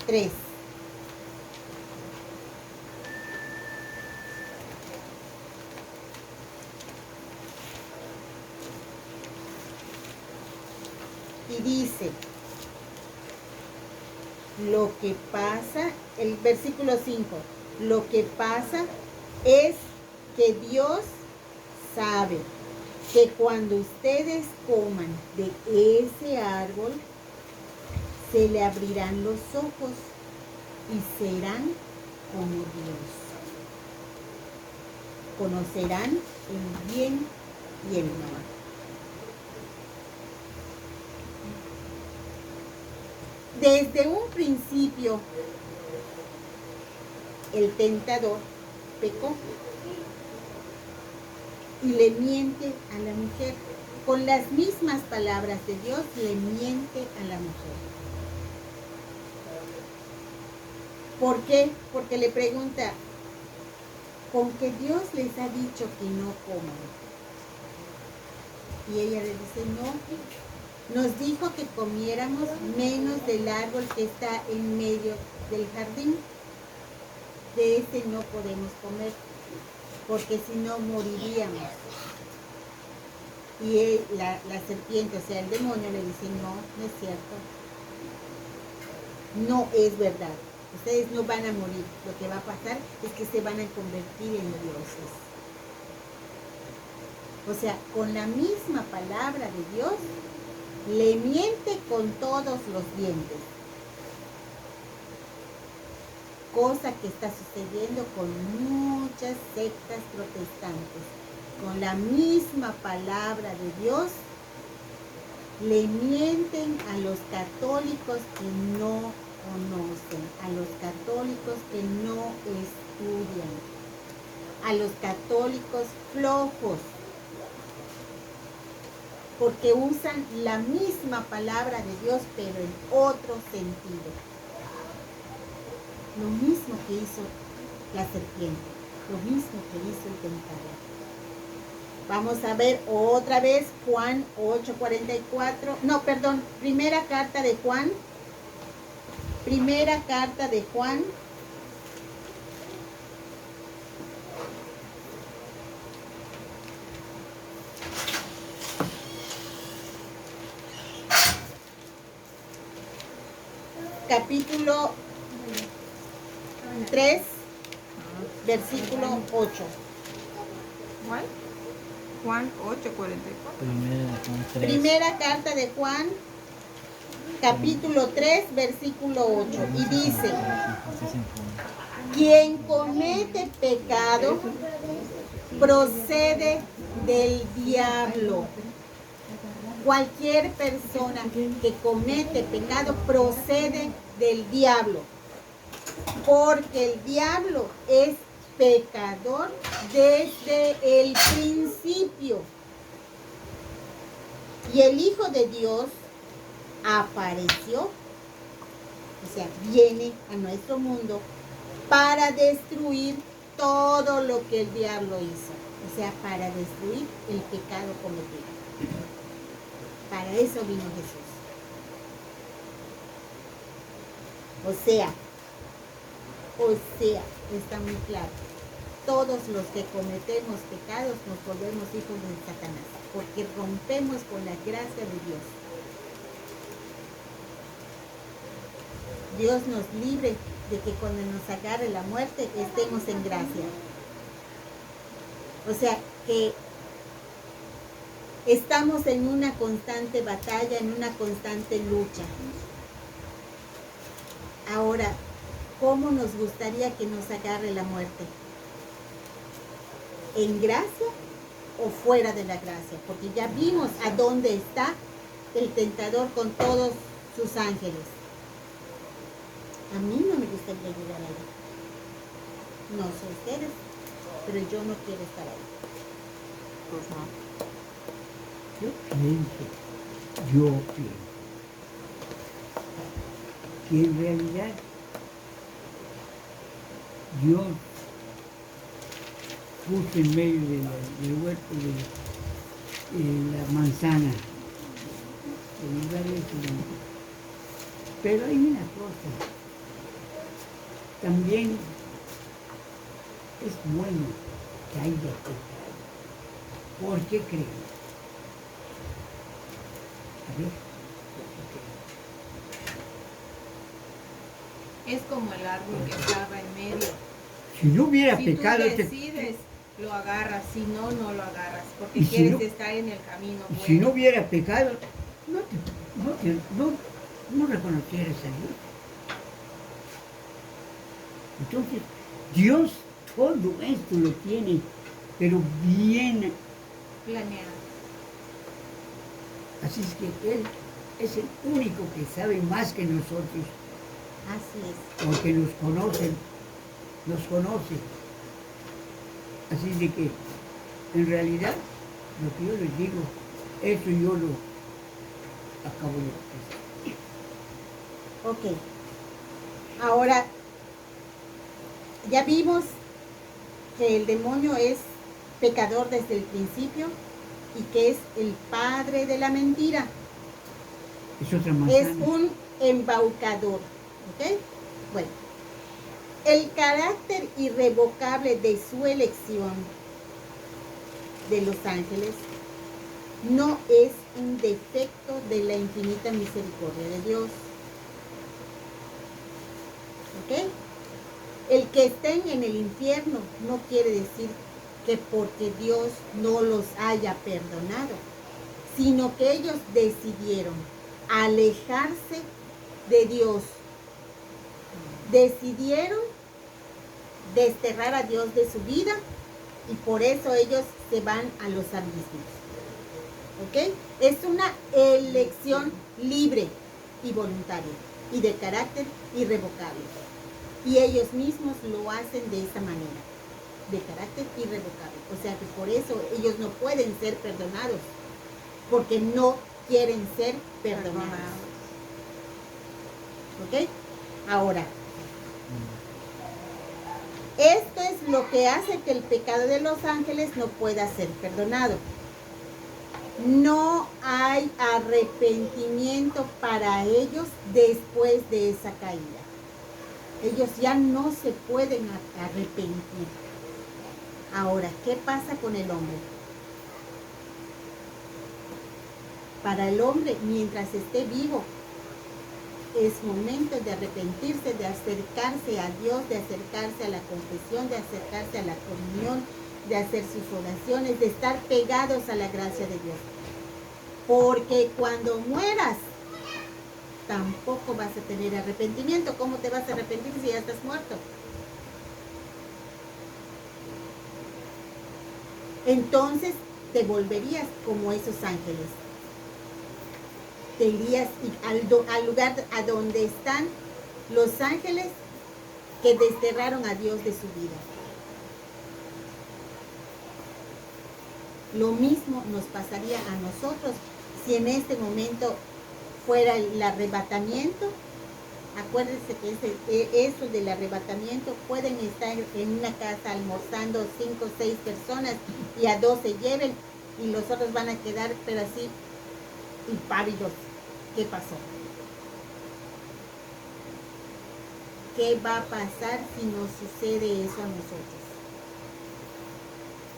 3. Y dice, lo que pasa, el versículo 5, lo que pasa es que Dios sabe que cuando ustedes coman de ese árbol, se le abrirán los ojos y serán como Dios. Conocerán el bien y el mal. Desde un principio, el tentador pecó y le miente a la mujer. Con las mismas palabras de Dios, le miente a la mujer. ¿Por qué? Porque le pregunta, ¿con que Dios les ha dicho que no coman? Y ella le dice, no, nos dijo que comiéramos menos del árbol que está en medio del jardín. De ese no podemos comer, porque si no moriríamos. Y la serpiente, o sea, el demonio le dice, no, no es cierto. No es verdad. Ustedes no van a morir. Lo que va a pasar es que se van a convertir en dioses. O sea, con la misma palabra de Dios, le miente con todos los dientes. Cosa que está sucediendo con muchas sectas protestantes. Con la misma palabra de Dios, le mienten a los católicos que no conocen, a los católicos que no estudian, a los católicos flojos, porque usan la misma palabra de Dios, pero en otro sentido. Lo mismo que hizo la serpiente, lo mismo que hizo el tentador. Vamos a ver otra vez Juan 8:44. No, perdón, primera carta de Juan. Primera carta de Juan. Capítulo 3, versículo 8. ¿Cuál? Juan 8:44. Primera de Juan 3. Primera carta de Juan, capítulo 3, versículo 8. Y dice, quien comete pecado procede del diablo. Cualquier persona que comete pecado procede del diablo. Porque el diablo es pecador desde el principio. Y el Hijo de Dios apareció, o sea, viene a nuestro mundo para destruir todo lo que el diablo hizo. O sea, para destruir el pecado cometido. Para eso vino Jesús. O sea, está muy claro. Todos los que cometemos pecados nos volvemos hijos de Satanás, porque rompemos con la gracia de Dios. Dios nos libre de que cuando nos agarre la muerte estemos en gracia. O sea, que estamos en una constante batalla, en una constante lucha. Ahora, ¿cómo nos gustaría que nos agarre la muerte? ¿En gracia o fuera de la gracia? Porque ya vimos a dónde está el tentador con todos sus ángeles. A mí no me gustaría llegar ahí. No sé ustedes, pero yo no quiero estar ahí. Pues no. Yo pienso que en realidad Dios puso en medio del huerto de la manzana, el lugar ese. Pero hay una cosa, también es bueno que haya pecado. ¿Por qué creen? A ver, Es como el árbol que estaba en medio. si no hubiera Si pecado, tú decides, lo agarras. Si no, no lo agarras. Porque Y si quieres no- estar en el camino y bueno. si no hubiera pecado, no reconocieras a Dios. Entonces, Dios todo esto lo tiene, pero bien. Planeado. Así es que Él es el único que sabe más que nosotros, Así es. porque nos conoce. Así es de que, en realidad, lo que yo les digo, eso yo lo acabo de decir. Ok. Ahora, ya vimos que el demonio es pecador desde el principio y que es el padre de la mentira. Es otra Es manzana. un embaucador. ¿Ok? Bueno. El carácter irrevocable de su elección de los ángeles no es un defecto de la infinita misericordia de Dios. ¿Ok? El que estén en el infierno no quiere decir que porque Dios no los haya perdonado, sino que ellos decidieron alejarse de Dios. Decidieron desterrar a Dios de su vida y por eso ellos se van a los abismos. ¿Ok? Es una elección libre y voluntaria y de carácter irrevocable. Y ellos mismos lo hacen de esa manera, de carácter irrevocable. O sea que por eso ellos no pueden ser perdonados, porque no quieren ser perdonados. ¿Ok? Ahora, Esto es lo que hace que el pecado de los ángeles no pueda ser perdonado. No hay arrepentimiento para ellos después de esa caída. Ellos ya no se pueden arrepentir. Ahora, ¿qué pasa con el hombre? Para el hombre, mientras esté vivo, es momento de arrepentirse, de acercarse a Dios, de acercarse a la confesión, de acercarse a la comunión, de hacer sus oraciones, de estar pegados a la gracia de Dios. Porque cuando mueras, tampoco vas a tener arrepentimiento. ¿Cómo te vas a arrepentir si ya estás muerto? Entonces te volverías como esos ángeles. Te irías al lugar a donde están los ángeles que desterraron a Dios de su vida. Lo mismo nos pasaría a nosotros si en este momento fuera el arrebatamiento. Acuérdense que eso del arrebatamiento, pueden estar en una casa almorzando 5 o 6 personas y a 2 se lleven y los otros van a quedar pero así impávidos. ¿Qué pasó? ¿Qué va a pasar si nos sucede eso a nosotros?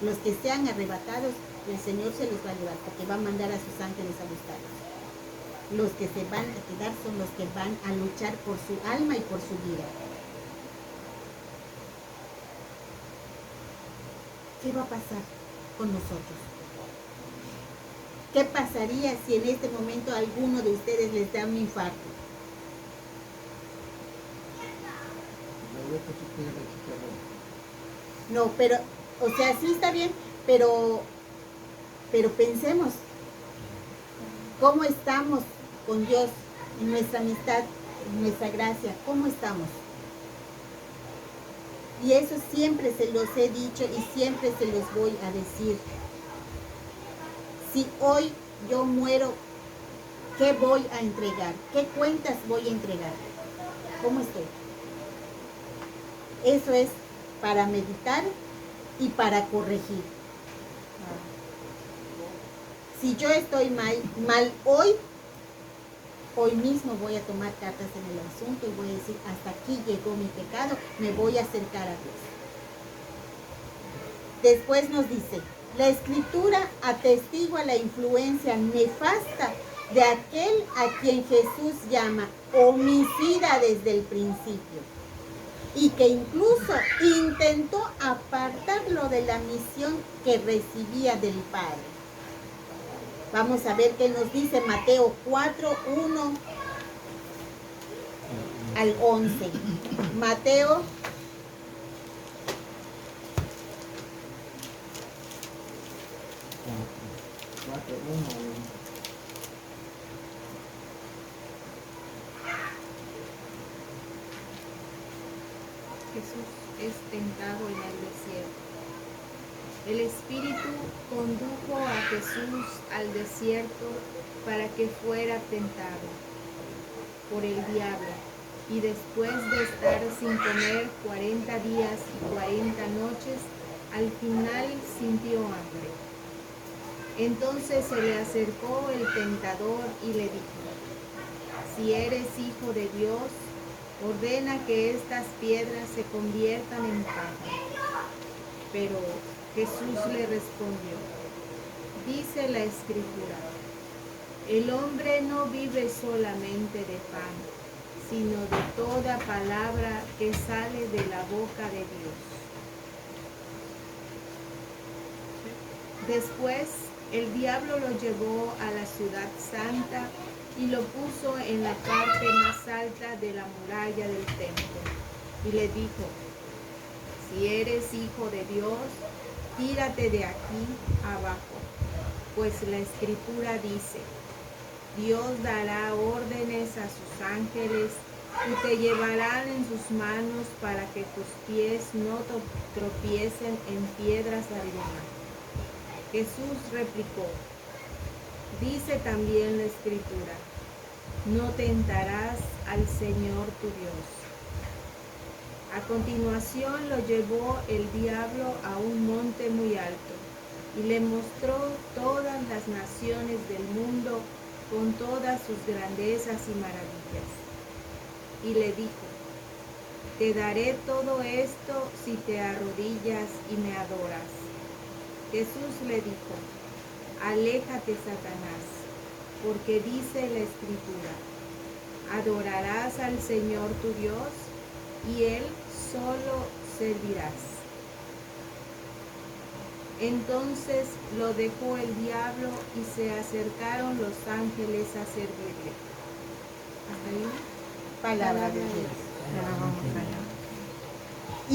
Los que sean arrebatados, el Señor se los va a llevar porque va a mandar a sus ángeles a buscarlos. Los que se van a quedar son los que van a luchar por su alma y por su vida. ¿Qué va a pasar con nosotros? ¿Qué pasaría si en este momento a alguno de ustedes les da un infarto? No, pero, o sea, sí está bien, pero pensemos, ¿cómo estamos con Dios en nuestra amistad, en nuestra gracia? ¿Cómo estamos? Y eso siempre se los he dicho y siempre se los voy a decir. Si hoy yo muero, ¿qué voy a entregar? ¿Qué cuentas voy a entregar? ¿Cómo estoy? Eso es para meditar y para corregir. Si yo estoy mal hoy mismo voy a tomar cartas en el asunto y voy a decir, hasta aquí llegó mi pecado, me voy a acercar a Dios. Después nos dice, la Escritura atestigua la influencia nefasta de aquel a quien Jesús llama homicida desde el principio y que incluso intentó apartarlo de la misión que recibía del Padre. Vamos a ver qué nos dice Mateo 4, 1 al 11. Mateo 4:1. Jesús es tentado en el desierto. El Espíritu condujo a Jesús al desierto para que fuera tentado por el diablo, y después de estar sin comer 40 días y 40 noches, al final sintió hambre. Entonces se le acercó el tentador y le dijo, si eres hijo de Dios, ordena que estas piedras se conviertan en pan. Pero Jesús le respondió, dice la Escritura, el hombre no vive solamente de pan, sino de toda palabra que sale de la boca de Dios. Después, el diablo lo llevó a la ciudad santa y lo puso en la parte más alta de la muralla del templo. Y le dijo, si eres hijo de Dios, tírate de aquí abajo, pues la Escritura dice, Dios dará órdenes a sus ángeles y te llevarán en sus manos para que tus pies no tropiecen en piedras alguna. Jesús replicó, dice también la Escritura, no tentarás al Señor tu Dios. A continuación lo llevó el diablo a un monte muy alto y le mostró todas las naciones del mundo con todas sus grandezas y maravillas. Y le dijo: te daré todo esto si te arrodillas y me adoras. Jesús le dijo: aléjate, Satanás, porque dice la Escritura: adorarás al Señor tu Dios y Él solo servirás. Entonces lo dejó el diablo y se acercaron los ángeles a servirle. ¿Hasta ahí? Palabra de Dios. Ahora vamos allá.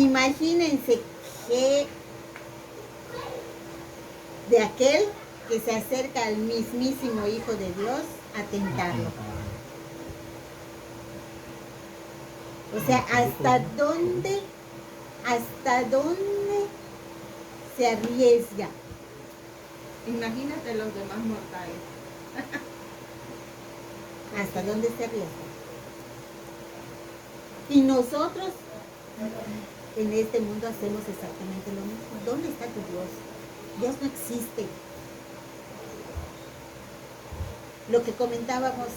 Imagínense que de aquel que se acerca al mismísimo Hijo de Dios a tentarlo. O sea, ¿hasta dónde se arriesga? Imagínate los demás mortales. ¿Hasta dónde se arriesga? Y nosotros en este mundo hacemos exactamente lo mismo. ¿Dónde está tu Dios? Dios no existe. Lo que comentábamos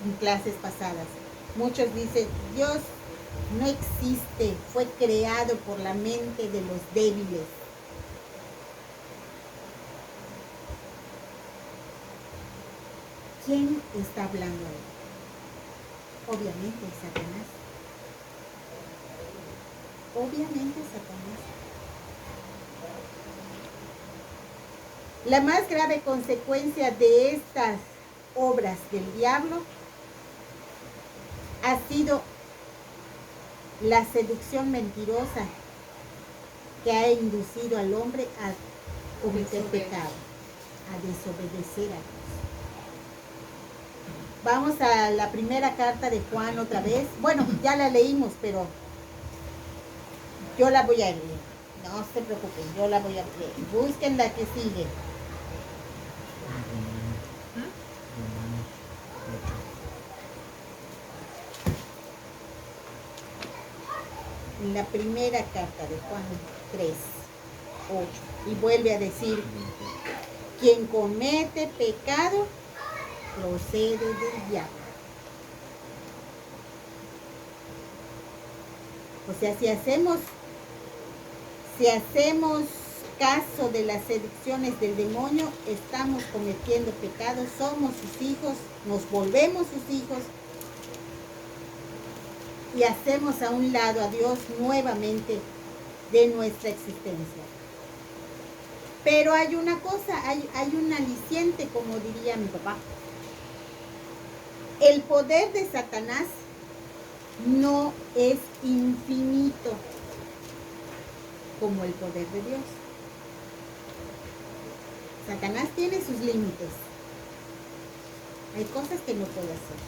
en clases pasadas. Muchos dicen, Dios no existe, fue creado por la mente de los débiles. ¿Quién está hablando ahí? Obviamente Satanás. Obviamente Satanás. La más grave consecuencia de estas obras del diablo ha sido la seducción mentirosa que ha inducido al hombre a cometer pecado, a desobedecer a Dios. Vamos a la primera carta de Juan otra vez. Bueno, ya la leímos, pero yo la voy a leer. No se preocupen, yo la voy a leer. Busquen la que sigue. La primera carta de Juan 3, 8. Y vuelve a decir, quien comete pecado procede del diablo. O sea, si hacemos caso de las seducciones del demonio, estamos cometiendo pecado, somos sus hijos, nos volvemos sus hijos y hacemos a un lado a Dios nuevamente de nuestra existencia. Pero hay una cosa, hay un aliciente, como diría mi papá. El poder de Satanás no es infinito como el poder de Dios. Satanás tiene sus límites. Hay cosas que no puede hacer.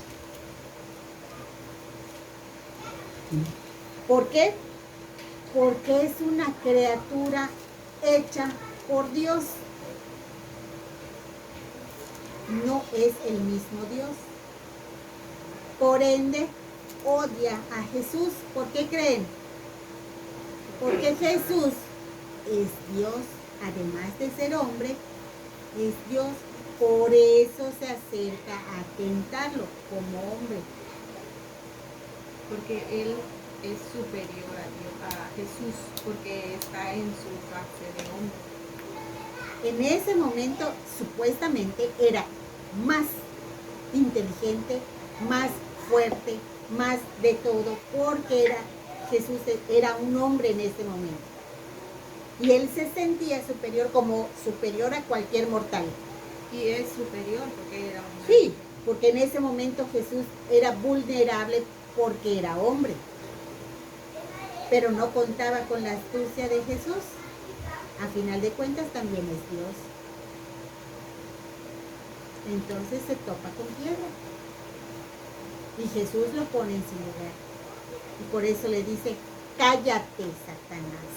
¿Por qué? Porque es una criatura hecha por Dios. No es el mismo Dios. Por ende, odia a Jesús. ¿Por qué creen? Porque Jesús es Dios, además de ser hombre, es Dios. Por eso se acerca a tentarlo como hombre. Porque Él es superior a Jesús, porque está en su fase de hombre. En ese momento, supuestamente, era más inteligente, más fuerte, más de todo, porque Jesús era un hombre en ese momento. Y él se sentía superior, como superior a cualquier mortal. Y es superior porque era hombre. Sí, porque en ese momento Jesús era vulnerable porque era hombre. Pero no contaba con la astucia de Jesús. A final de cuentas también es Dios. Entonces se topa con piedra. Y Jesús lo pone en su lugar. Y por eso le dice, cállate, Satanás.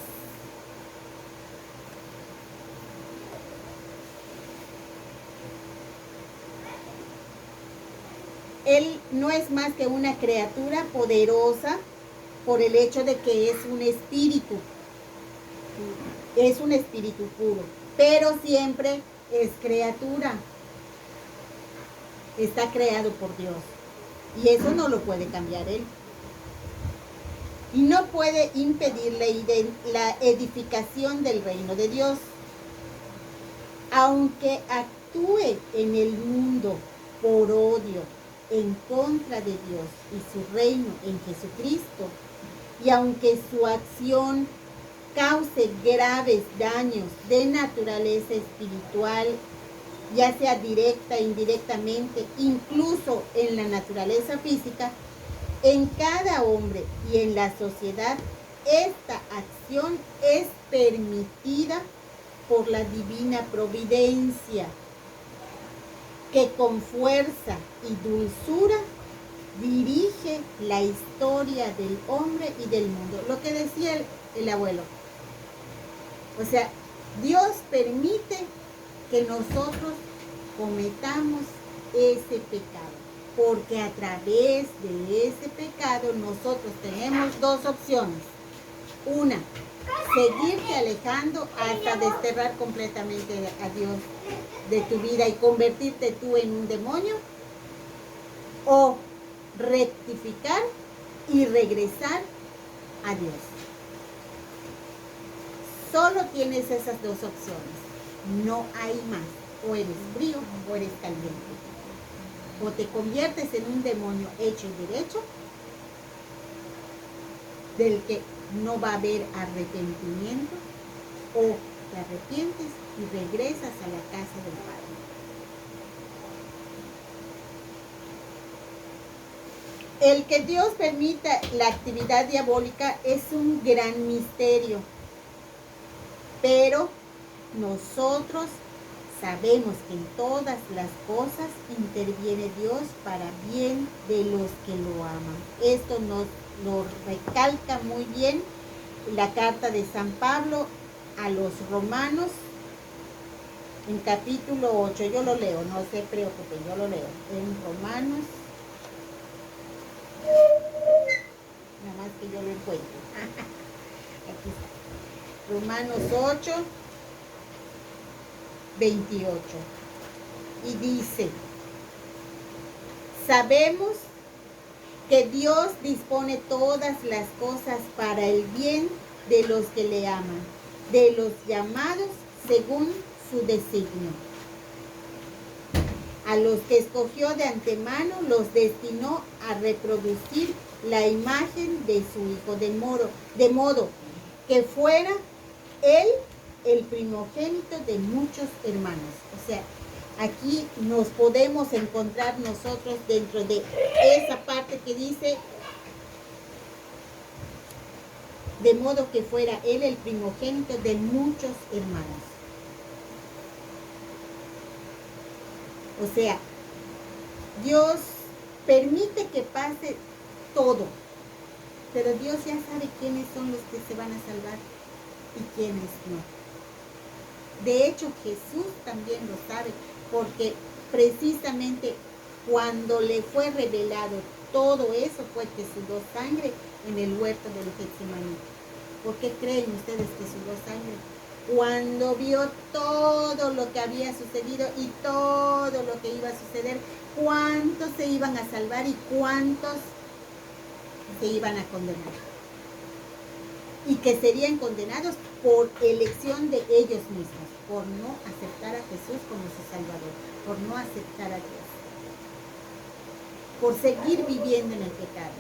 Él no es más que una criatura poderosa por el hecho de que es un espíritu puro, pero siempre es criatura, está creado por Dios, y eso no lo puede cambiar él, y no puede impedir la edificación del reino de Dios, aunque actúe en el mundo por odio en contra de Dios y su reino en Jesucristo, y aunque su acción cause graves daños de naturaleza espiritual, ya sea directa e indirectamente, incluso en la naturaleza física, en cada hombre y en la sociedad, esta acción es permitida por la divina providencia, que con fuerza y dulzura dirige la historia del hombre y del mundo. Lo que decía el abuelo. O sea, Dios permite que nosotros cometamos ese pecado, porque a través de ese pecado nosotros tenemos dos opciones. Una, seguirte alejando hasta desterrar completamente a Dios de tu vida y convertirte tú en un demonio, o rectificar y regresar a Dios. Solo tienes esas dos opciones, no hay más. O eres frío o eres caliente. O te conviertes en un demonio hecho y derecho, del que no va a haber arrepentimiento, o te arrepientes y regresas a la casa del Padre. El que Dios permita la actividad diabólica es un gran misterio, pero nosotros sabemos que en todas las cosas interviene Dios para bien de los que lo aman. Esto nos lo recalca muy bien la carta de San Pablo a los Romanos, en capítulo 8. Yo lo leo, no se preocupen, yo lo leo. En Romanos, nada más que yo lo encuentro. Aquí está. Romanos 8, 28. Y dice: sabemos que Dios dispone todas las cosas para el bien de los que le aman, de los llamados según su designio. A los que escogió de antemano los destinó a reproducir la imagen de su Hijo, de modo que fuera Él el primogénito de muchos hermanos. O sea, aquí nos podemos encontrar nosotros dentro de esa parte que dice, de modo que fuera Él el primogénito de muchos hermanos. O sea, Dios permite que pase todo, pero Dios ya sabe quiénes son los que se van a salvar y quiénes no. De hecho, Jesús también lo sabe, porque precisamente cuando le fue revelado todo eso fue que sudó sangre en el huerto del Getsemaní. ¿Por qué creen ustedes que sudó sangre? Cuando vio todo lo que había sucedido y todo lo que iba a suceder, cuántos se iban a salvar y cuántos se iban a condenar. Y que serían condenados por elección de ellos mismos, por no aceptar a Jesús como su Salvador, por no aceptar a Dios, por seguir viviendo en el pecado.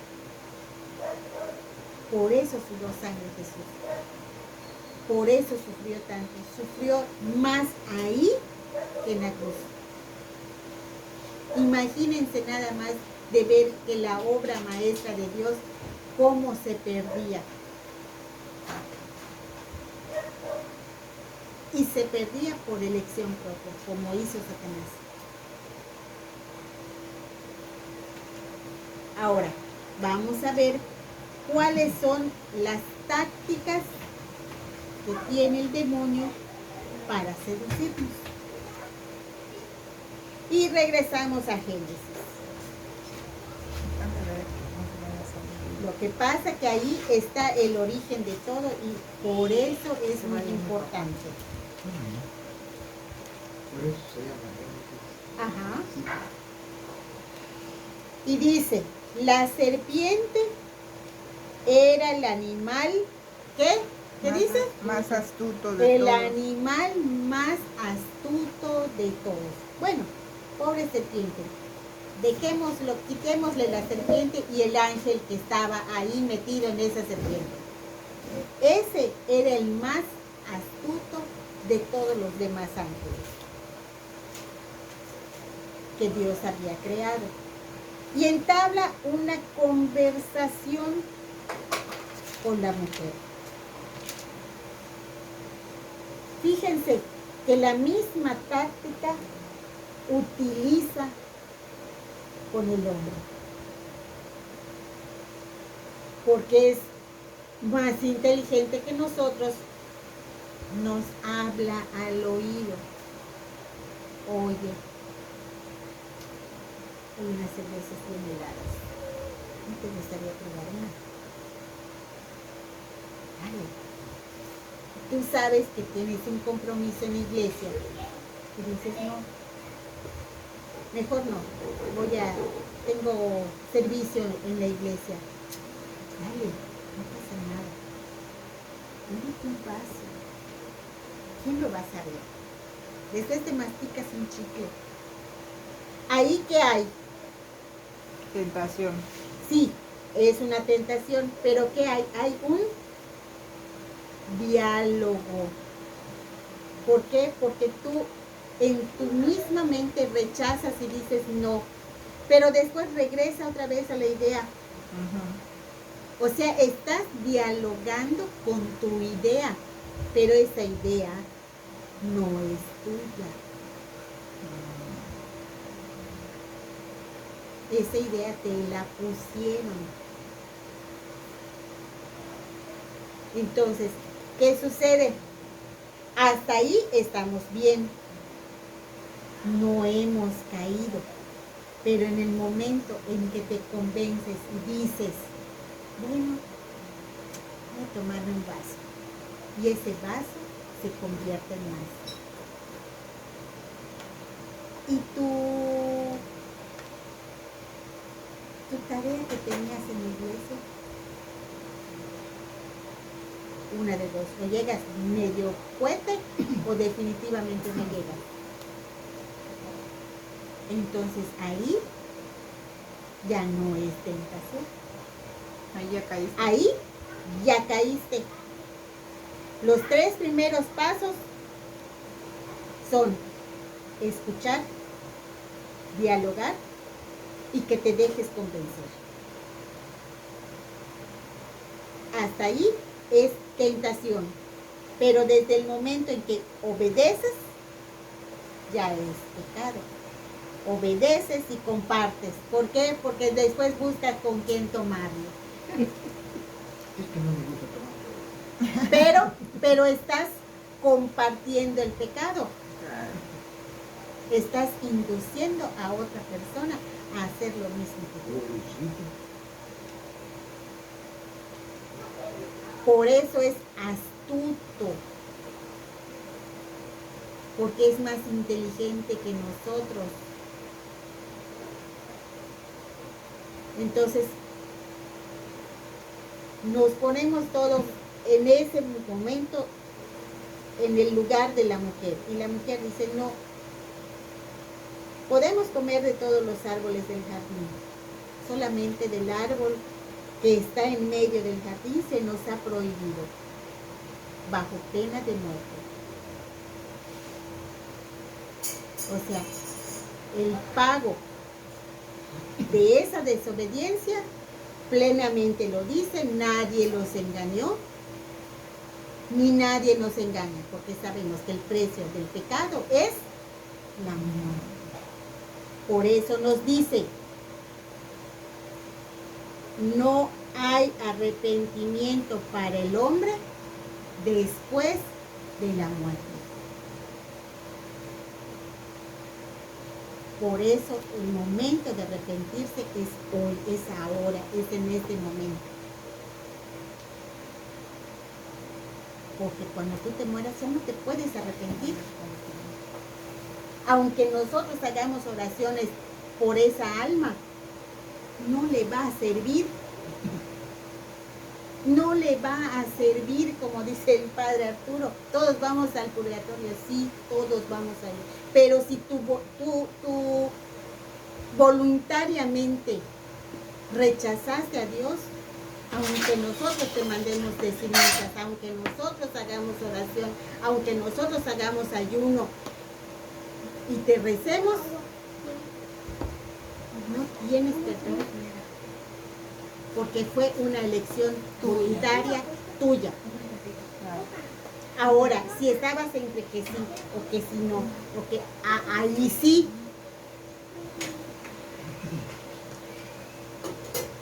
Por eso sudó sangre Jesús. Por eso sufrió tanto. Sufrió más ahí que en la cruz. Imagínense nada más de ver que la obra maestra de Dios, cómo se perdía. Y se perdía por elección propia, como hizo Satanás. Ahora, vamos a ver cuáles son las tácticas que tiene el demonio para seducirnos. Y regresamos a Génesis. Lo que pasa que ahí está el origen de todo y por eso es muy importante. Por eso se llama Génesis. Ajá. Sí. Y dice, la serpiente era el animal, ¿qué? ¿Qué dice? Más astuto de El todos. animal más astuto de todos. Bueno, pobre serpiente. Dejémoslo, quitémosle la serpiente y el ángel que estaba ahí metido en esa serpiente. Ese era el más astuto de todos los demás ángeles que Dios había creado. Y entabla una conversación con la mujer. Fíjense que la misma táctica utiliza con el hombre, porque es más inteligente que nosotros, nos habla al oído. Oye, hay unas cervezas bien heladas, ¿no te gustaría probar una? Dale. Tú sabes que tienes un compromiso en la iglesia y dices, no, mejor no, tengo servicio en la iglesia. Dale, no pasa nada. Date un paso. ¿Quién lo va a saber? Después te masticas un chicle. ¿Ahí qué hay? Tentación. Sí, es una tentación, pero ¿qué hay? Hay un diálogo. ¿Por qué? Porque tú en tu misma mente rechazas y dices no, pero después regresa otra vez a la idea. O sea, estás dialogando con tu idea, pero esa idea no es tuya. Esa idea te la pusieron. Entonces, ¿qué sucede? Hasta ahí estamos bien. No hemos caído. Pero en el momento en que te convences y dices, bueno, voy a tomarme un vaso. Y ese vaso se convierte en más. Y tu tarea que tenías en la iglesia, una de dos, o llegas medio fuerte o definitivamente no llegas. Entonces ahí ya no es tentación. Ahí ya caíste. Ahí ya caíste. Los 3 primeros pasos son escuchar, dialogar y que te dejes convencer. Hasta ahí es tentación. Pero desde el momento en que obedeces, ya es pecado. Obedeces y compartes. ¿Por qué? Porque después buscas con quién tomarlo. Es que no me gusta tomar. Pero estás compartiendo el pecado. Estás induciendo a otra persona a hacer lo mismo que tú. Por eso es astuto. Porque es más inteligente que nosotros. Entonces, nos ponemos todos en ese momento en el lugar de la mujer. Y la mujer dice, no, podemos comer de todos los árboles del jardín. Solamente del árbol que está en medio del jardín se nos ha prohibido, bajo pena de muerte. O sea, el pago de esa desobediencia plenamente lo dice, nadie los engañó, ni nadie nos engaña, porque sabemos que el precio del pecado es la muerte. Por eso nos dice, no hay arrepentimiento para el hombre después de la muerte. Por eso el momento de arrepentirse es hoy, es ahora, es en este momento. Porque cuando tú te mueras ya no te puedes arrepentir. Aunque nosotros hagamos oraciones por esa alma, no le va a servir. No le va a servir, como dice el padre Arturo. Todos vamos al purgatorio, sí, todos vamos a ir. Pero si tú voluntariamente rechazaste a Dios, aunque nosotros te mandemos decir misas, aunque nosotros hagamos oración, aunque nosotros hagamos ayuno y te recemos, no tienes perdón. Porque fue una elección voluntaria tuya. Ahora, si estabas entre que sí o que sí no, o que ahí sí.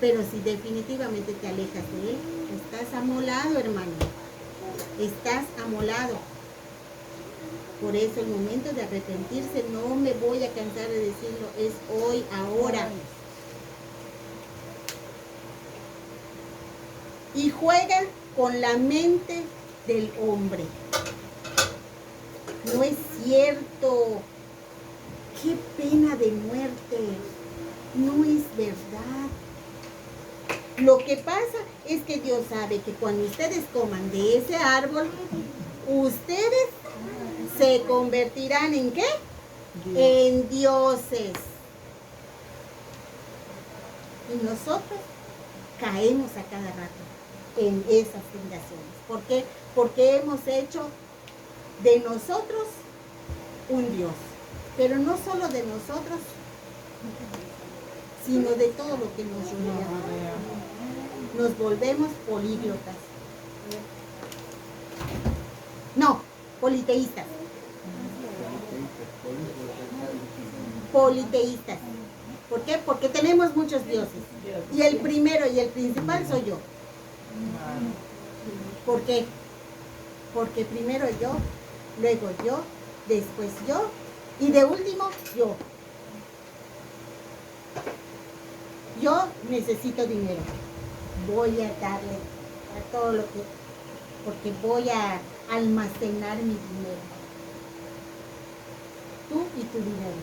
Pero si definitivamente te alejas de él, estás amolado, hermano. Estás amolado. Por eso el momento de arrepentirse, no me voy a cansar de decirlo, es hoy, ahora. Y juega con la mente del hombre. No es cierto. Qué pena de muerte. No es verdad. Lo que pasa es que Dios sabe que cuando ustedes coman de ese árbol, ustedes se convertirán ¿en qué? En dioses. Y nosotros caemos a cada rato en esas tentaciones. ¿Por qué? Porque hemos hecho de nosotros un Dios. Pero no solo de nosotros, sino de todo lo que nos rodea. Nos volvemos políglotas. No, politeístas. Politeístas. ¿Por qué? Porque tenemos muchos dioses. Y el primero y el principal soy yo. ¿Por qué? Porque primero yo, luego yo, después yo y de último yo. Yo necesito dinero. Voy a darle a todo lo que... porque voy a almacenar mi dinero. Tú y tu dinero.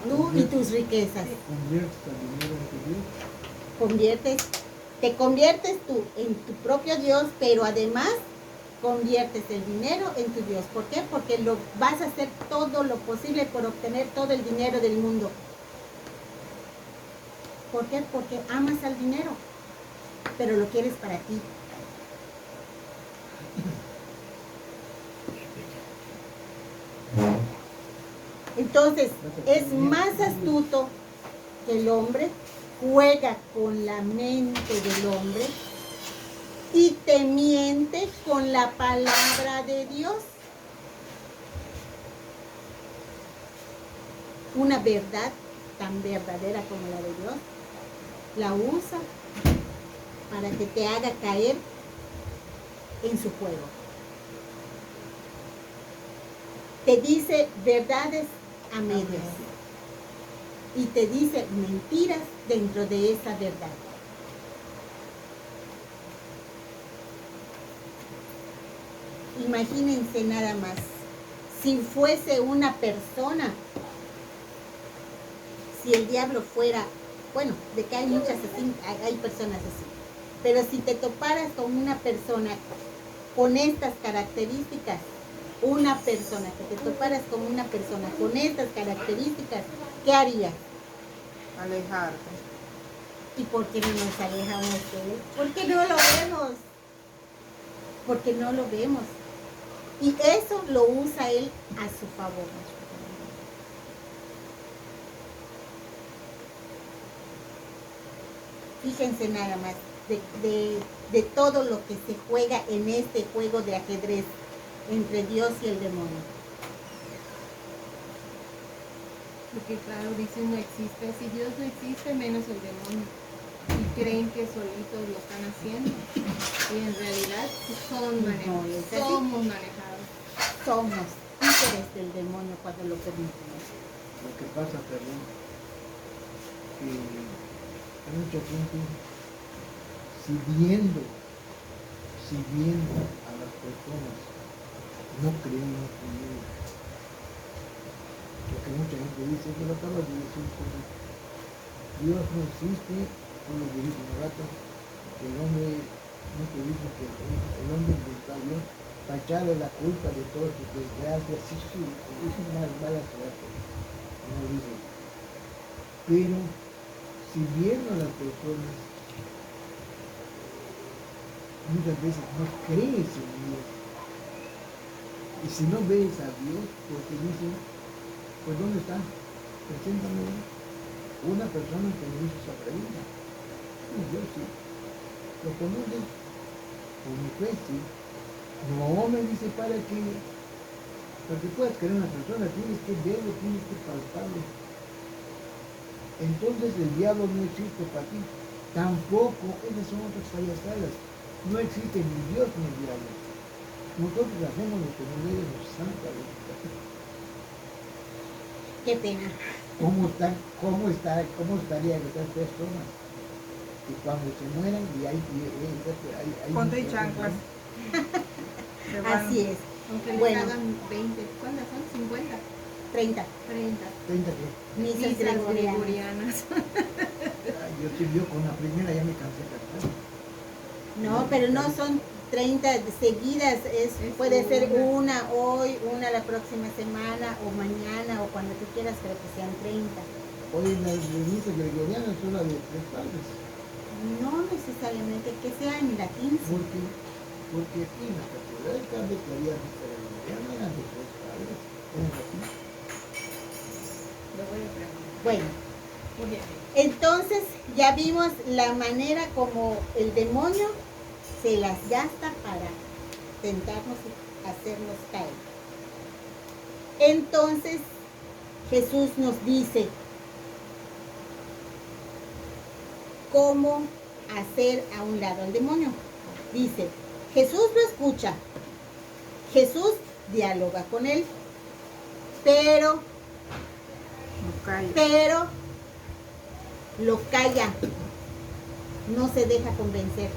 Tú y tus riquezas. Te conviertes tú en tu propio Dios, pero además conviertes el dinero en tu Dios. ¿Por qué? Porque vas a hacer todo lo posible por obtener todo el dinero del mundo. ¿Por qué? Porque amas al dinero, pero lo quieres para ti. Entonces, es más astuto que el hombre, juega con la mente del hombre y te miente con la palabra de Dios. Una verdad tan verdadera como la de Dios, la usa para que te haga caer en su juego. Te dice verdades a medias y te dice mentiras dentro de esa verdad. Imagínense nada más, si fuese una persona, si el diablo fuera, bueno, de que hay muchas así, hay personas así, pero si te toparas con una persona con estas características, una persona, que te toparas con una persona con estas características, ¿qué harías? Alejarte. ¿Y por qué no nos alejamos de él? Porque no lo vemos. Porque no lo vemos. Y eso lo usa él a su favor. Fíjense nada más de todo lo que se juega en este juego de ajedrez entre Dios y el demonio. Porque claro, dicen no existe. Si Dios no existe, menos el demonio. Y creen que solitos lo están haciendo. Y en realidad somos manejados. Somos títeres del demonio cuando lo permitimos. Lo que pasa, perdón, que hay mucha gente sirviendo siguiendo a las personas, no creyendo en Dios. Porque mucha gente dice, que lo acabas de decir, pues, Dios no existe, como dice un rato, que el hombre, no te dice que el hombre busca a Dios para echarle la culpa de todas sus desgracias, sí, es una mala suerte, como dice. Pero, si viendo a las personas, muchas veces no crees en Dios. Y si no ves a Dios, porque dicen, pues ¿dónde está? Preséntame una persona que me hizo esa pregunta. Y yo sí. ¿Lo conoces? Por mi fe, sí. No, me dice, para que puedas creer en una persona, tienes que verlo, tienes que palparlo. Entonces el diablo no existe para ti. Tampoco, esas son otras payasadas. No existe ni Dios ni el diablo. Nosotros hacemos lo que nos debe los santos. Qué pena. ¿Cómo estarían esas personas? Y cuando se mueran, y hay Ponte y chanclas. Se van. Así es. Aunque les Bueno. hagan 20, ¿cuántas son? 50, 30. 30. 30 que. Misas Misas gregorianas. gregorianas. Yo con la primera ya me cansé de cantar. No, pero no son 30 seguidas, puede ser una hoy, una la próxima semana, o mañana, o cuando tú quieras, pero que sean 30. Hoy en las misas gregorianas son las de 3 padres. No necesariamente que sea en latín. Porque aquí en la catedral de que había misa gregoriana eran de 3 padres. Eran así. Lo voy a preguntar. Bueno, Muy bien. entonces ya vimos la manera como el demonio se las gasta para tentarnos y hacernos caer. Entonces Jesús nos dice cómo hacer a un lado al demonio. Dice, Jesús lo escucha, Jesús dialoga con él, pero No calles. lo calla, no se deja convencer.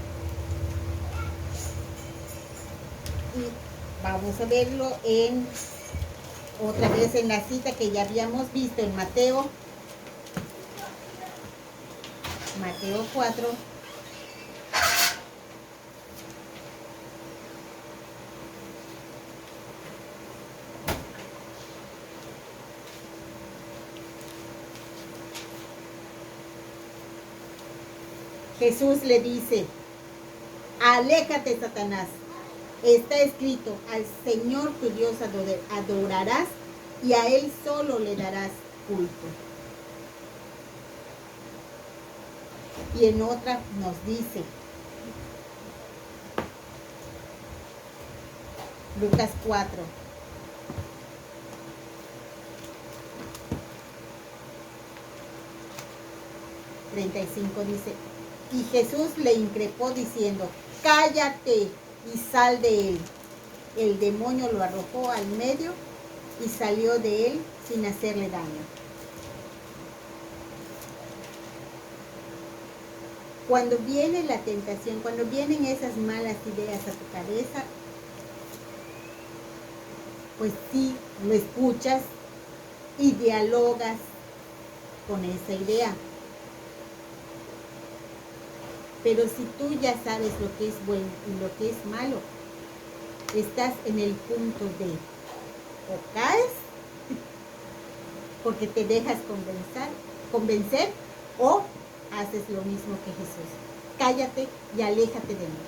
Y vamos a verlo otra vez en la cita que ya habíamos visto en Mateo 4. Jesús le dice, aléjate, Satanás. Está escrito, al Señor tu Dios adorarás y a Él solo le darás culto. Y en otra nos dice, Lucas 4. Dice, y Jesús le increpó diciendo, cállate y sal de él. El demonio lo arrojó al medio y salió de él sin hacerle daño. Cuando viene la tentación, cuando vienen esas malas ideas a tu cabeza, pues sí, lo escuchas y dialogas con esa idea. Pero si tú ya sabes lo que es bueno y lo que es malo, estás en el punto de o caes porque te dejas convencer o haces lo mismo que Jesús. Cállate y aléjate de mí.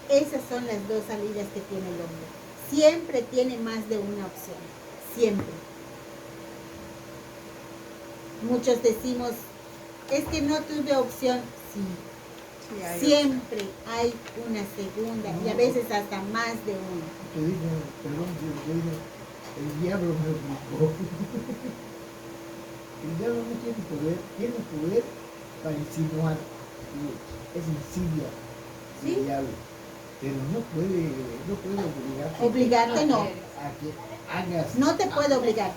Esas son las dos salidas que tiene el hombre. Siempre tiene más de una opción. Siempre. Muchos decimos, es que no tuve opción. Sí. Sí, hay Siempre hay una segunda y a veces hasta más de una. Te digo, perdón, te digo, el diablo me obligó. El diablo no tiene poder para insinuar. Es insidia ¿Sí? el diablo. Pero no puede obligarte Obligarte no. a que hagas. No te puede obligar.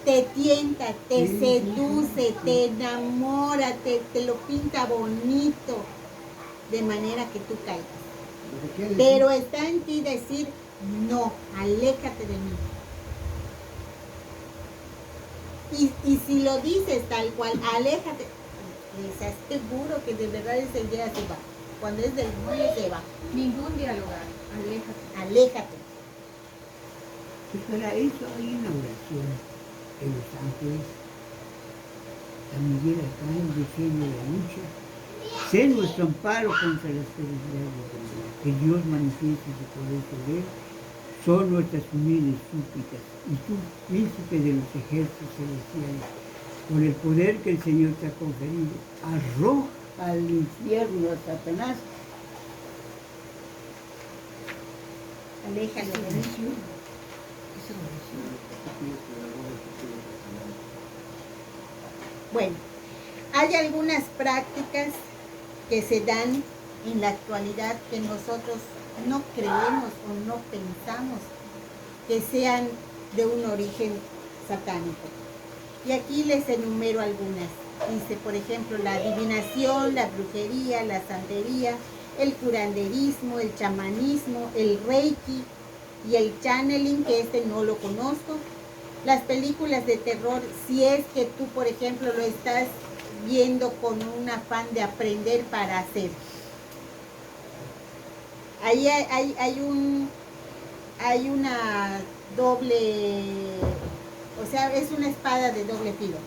te tienta, te Sí, seduce, sí. te enamora, te lo pinta bonito, de manera que tú caigas. Lo que quiere Pero decir, está en ti decir, no, aléjate de mí. Y si lo dices tal cual, aléjate, estás seguro que de verdad ese día se va. Cuando es del mundo se va. Ningún dialogar, aléjate. Aléjate. Y para eso hay una oración en Los Ángeles. San Miguel Arcángel defiende la lucha. Sé nuestro amparo contra las perversidades del mal. Que Dios manifieste su poder sobre él. Son nuestras humildes súplicas. Y tú, príncipe de los ejércitos celestiales, con el poder que el Señor te ha conferido, arroja al infierno a Satanás. Aléjate de mí. Bueno, hay algunas prácticas que se dan en la actualidad que nosotros no creemos o no pensamos que sean de un origen satánico. Y aquí les enumero algunas. Dice, por ejemplo, la adivinación, la brujería, la santería, el curanderismo, el chamanismo, el reiki y el channeling, que este no lo conozco. Las películas de terror, si es que tú, por ejemplo, lo estás viendo con un afán de aprender para hacer. Ahí hay una doble, o sea, es una espada de doble filo.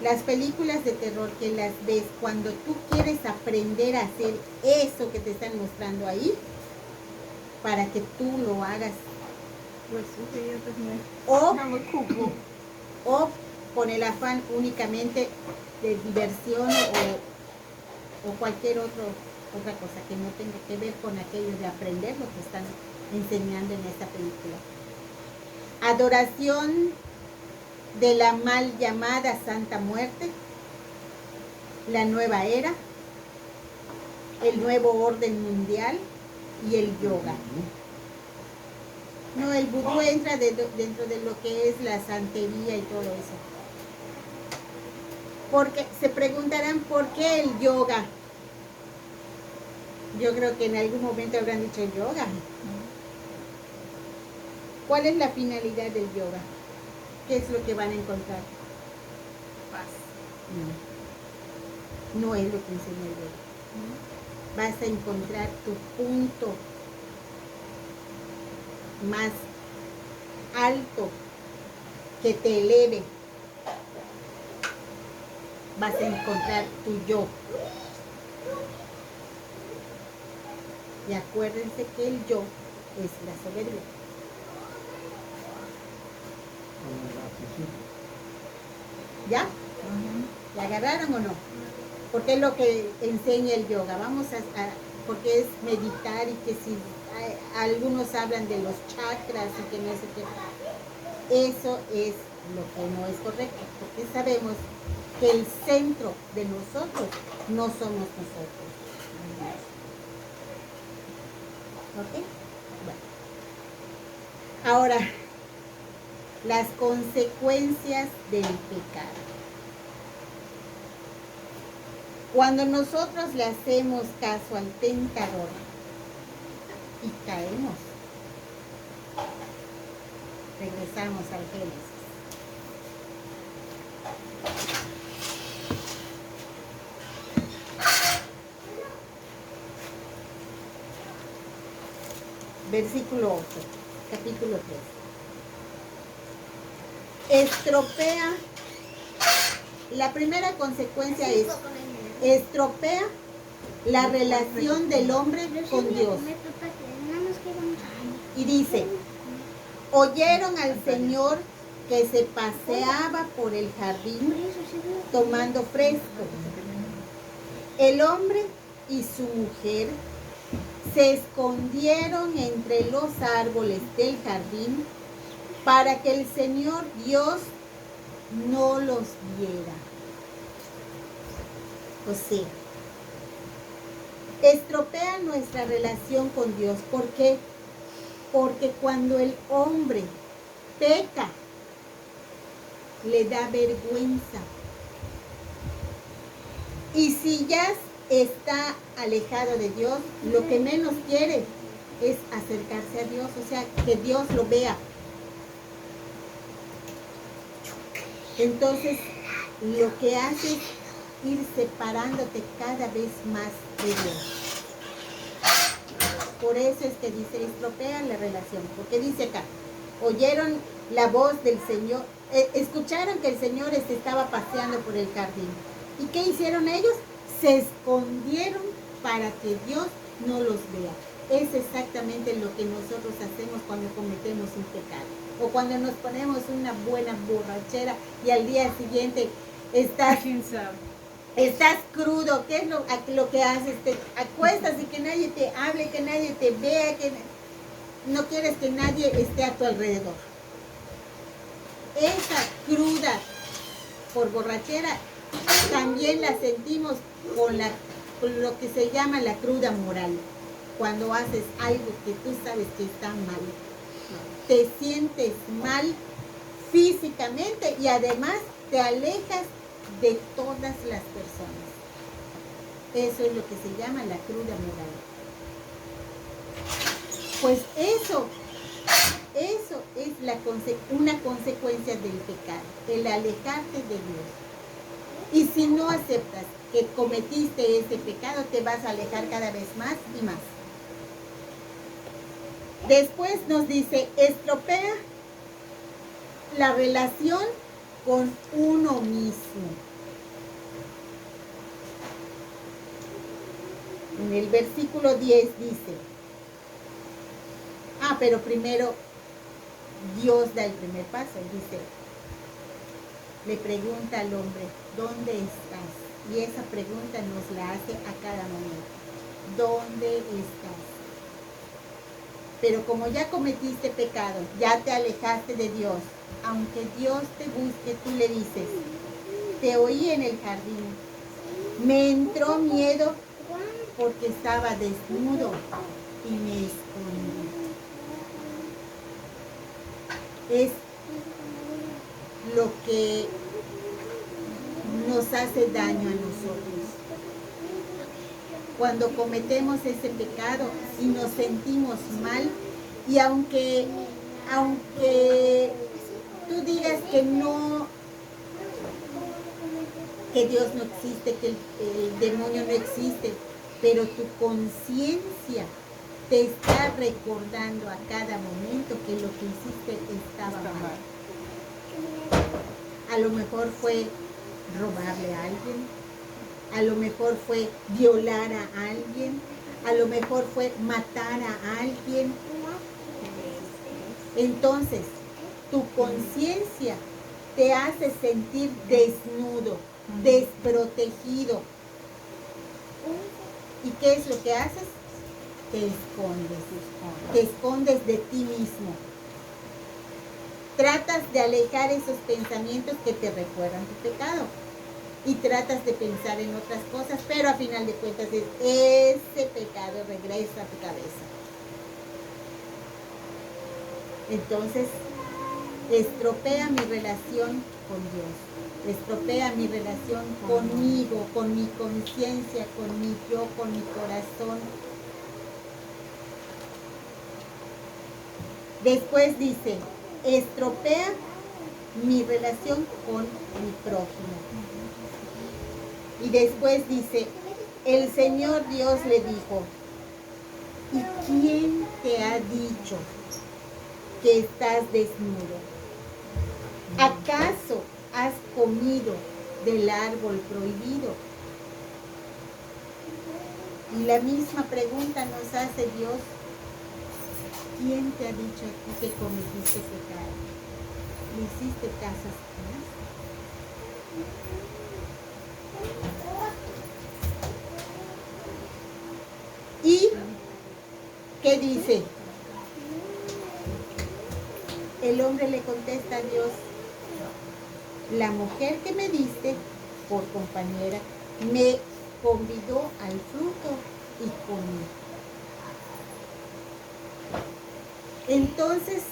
Las películas de terror que las ves cuando tú quieres aprender a hacer eso que te están mostrando ahí, para que tú lo hagas. O con el afán únicamente de diversión o cualquier otra cosa que no tenga que ver con aquello de aprender lo que están enseñando en esta película. Adoración de la mal llamada Santa Muerte, la nueva era, el nuevo orden mundial y el yoga. No, el vudú entra dentro de lo que es la santería y todo eso. Porque se preguntarán por qué el yoga. Yo creo que en algún momento habrán dicho yoga. ¿Cuál es la finalidad del yoga? ¿Qué es lo que van a encontrar? Paz. No es lo que enseña el yoga. Vas a encontrar tu punto más alto que te eleve. Vas a encontrar tu yo. Y acuérdense que el yo es la soberbia. ¿Ya? ¿La agarraron o no? Porque es lo que enseña el yoga. Vamos porque es meditar y que si algunos hablan de los chakras y que no sé qué. Eso es lo que no es correcto. Porque sabemos que el centro de nosotros no somos nosotros. ¿Ok? Bueno. Ahora, las consecuencias del pecado. Cuando nosotros le hacemos caso al tentador y caemos, regresamos al Génesis. Versículo 8, capítulo 3. Estropea, la primera consecuencia es, estropea la relación del hombre con Dios. Y dice, oyeron al Señor que se paseaba por el jardín tomando fresco. El hombre y su mujer se escondieron entre los árboles del jardín para que el Señor Dios no los viera. O sea, estropea nuestra relación con Dios. ¿Por qué? Porque cuando el hombre peca, le da vergüenza. Y si ya está alejado de Dios, lo que menos quiere es acercarse a Dios, o sea, que Dios lo vea. Entonces, lo que hace es ir separándote cada vez más de Dios. Por eso es que dice, estropea la relación, porque dice acá, oyeron la voz del Señor, escucharon que el Señor estaba paseando por el jardín. ¿Y qué hicieron ellos? Se escondieron para que Dios no los vea. Es exactamente lo que nosotros hacemos cuando cometemos un pecado. O cuando nos ponemos una buena borrachera y al día siguiente estás crudo. ¿Qué es lo que haces? Te acuestas y que nadie te hable, que nadie te vea, que no quieres que nadie esté a tu alrededor. Esa cruda por borrachera también la sentimos con lo que se llama la cruda moral. Cuando haces algo que tú sabes que está mal, te sientes mal físicamente y además te alejas de todas las personas. Eso es lo que se llama la cruda moral. Pues eso es una consecuencia del pecado, el alejarte de Dios. Y si no aceptas que cometiste ese pecado, te vas a alejar cada vez más y más. Después nos dice, estropea la relación con uno mismo. En el versículo 10 dice, pero primero Dios da el primer paso. Dice, le pregunta al hombre, ¿dónde estás? Y esa pregunta nos la hace a cada momento. ¿Dónde estás? Pero como ya cometiste pecado, ya te alejaste de Dios, aunque Dios te busque, tú le dices, te oí en el jardín, me entró miedo porque estaba desnudo y me escondí. Es lo que nos hace daño a nosotros. Cuando cometemos ese pecado y nos sentimos mal, y aunque tú digas que no, que Dios no existe, que el demonio no existe, pero tu conciencia te está recordando a cada momento que lo que hiciste estaba mal. A lo mejor fue robarle a alguien, a lo mejor fue violar a alguien, a lo mejor fue matar a alguien. Entonces, tu conciencia te hace sentir desnudo, desprotegido. ¿Y qué es lo que haces? Te escondes de ti mismo. Tratas de alejar esos pensamientos que te recuerdan tu pecado. Y tratas de pensar en otras cosas, pero a final de cuentas ese pecado regresa a tu cabeza. Entonces, estropea mi relación con Dios, estropea mi relación conmigo, con mi conciencia, con mi yo, con mi corazón. Después dice, estropea mi relación con mi prójimo. Y después dice, el Señor Dios le dijo, ¿y quién te ha dicho que estás desnudo? ¿Acaso has comido del árbol prohibido? Y la misma pregunta nos hace Dios, ¿quién te ha dicho a ti que cometiste pecado? ¿Le hiciste caso a Satanás? ¿Y qué dice? El hombre le contesta a Dios, la mujer que me diste por compañera me convidó al fruto y comí. Entonces,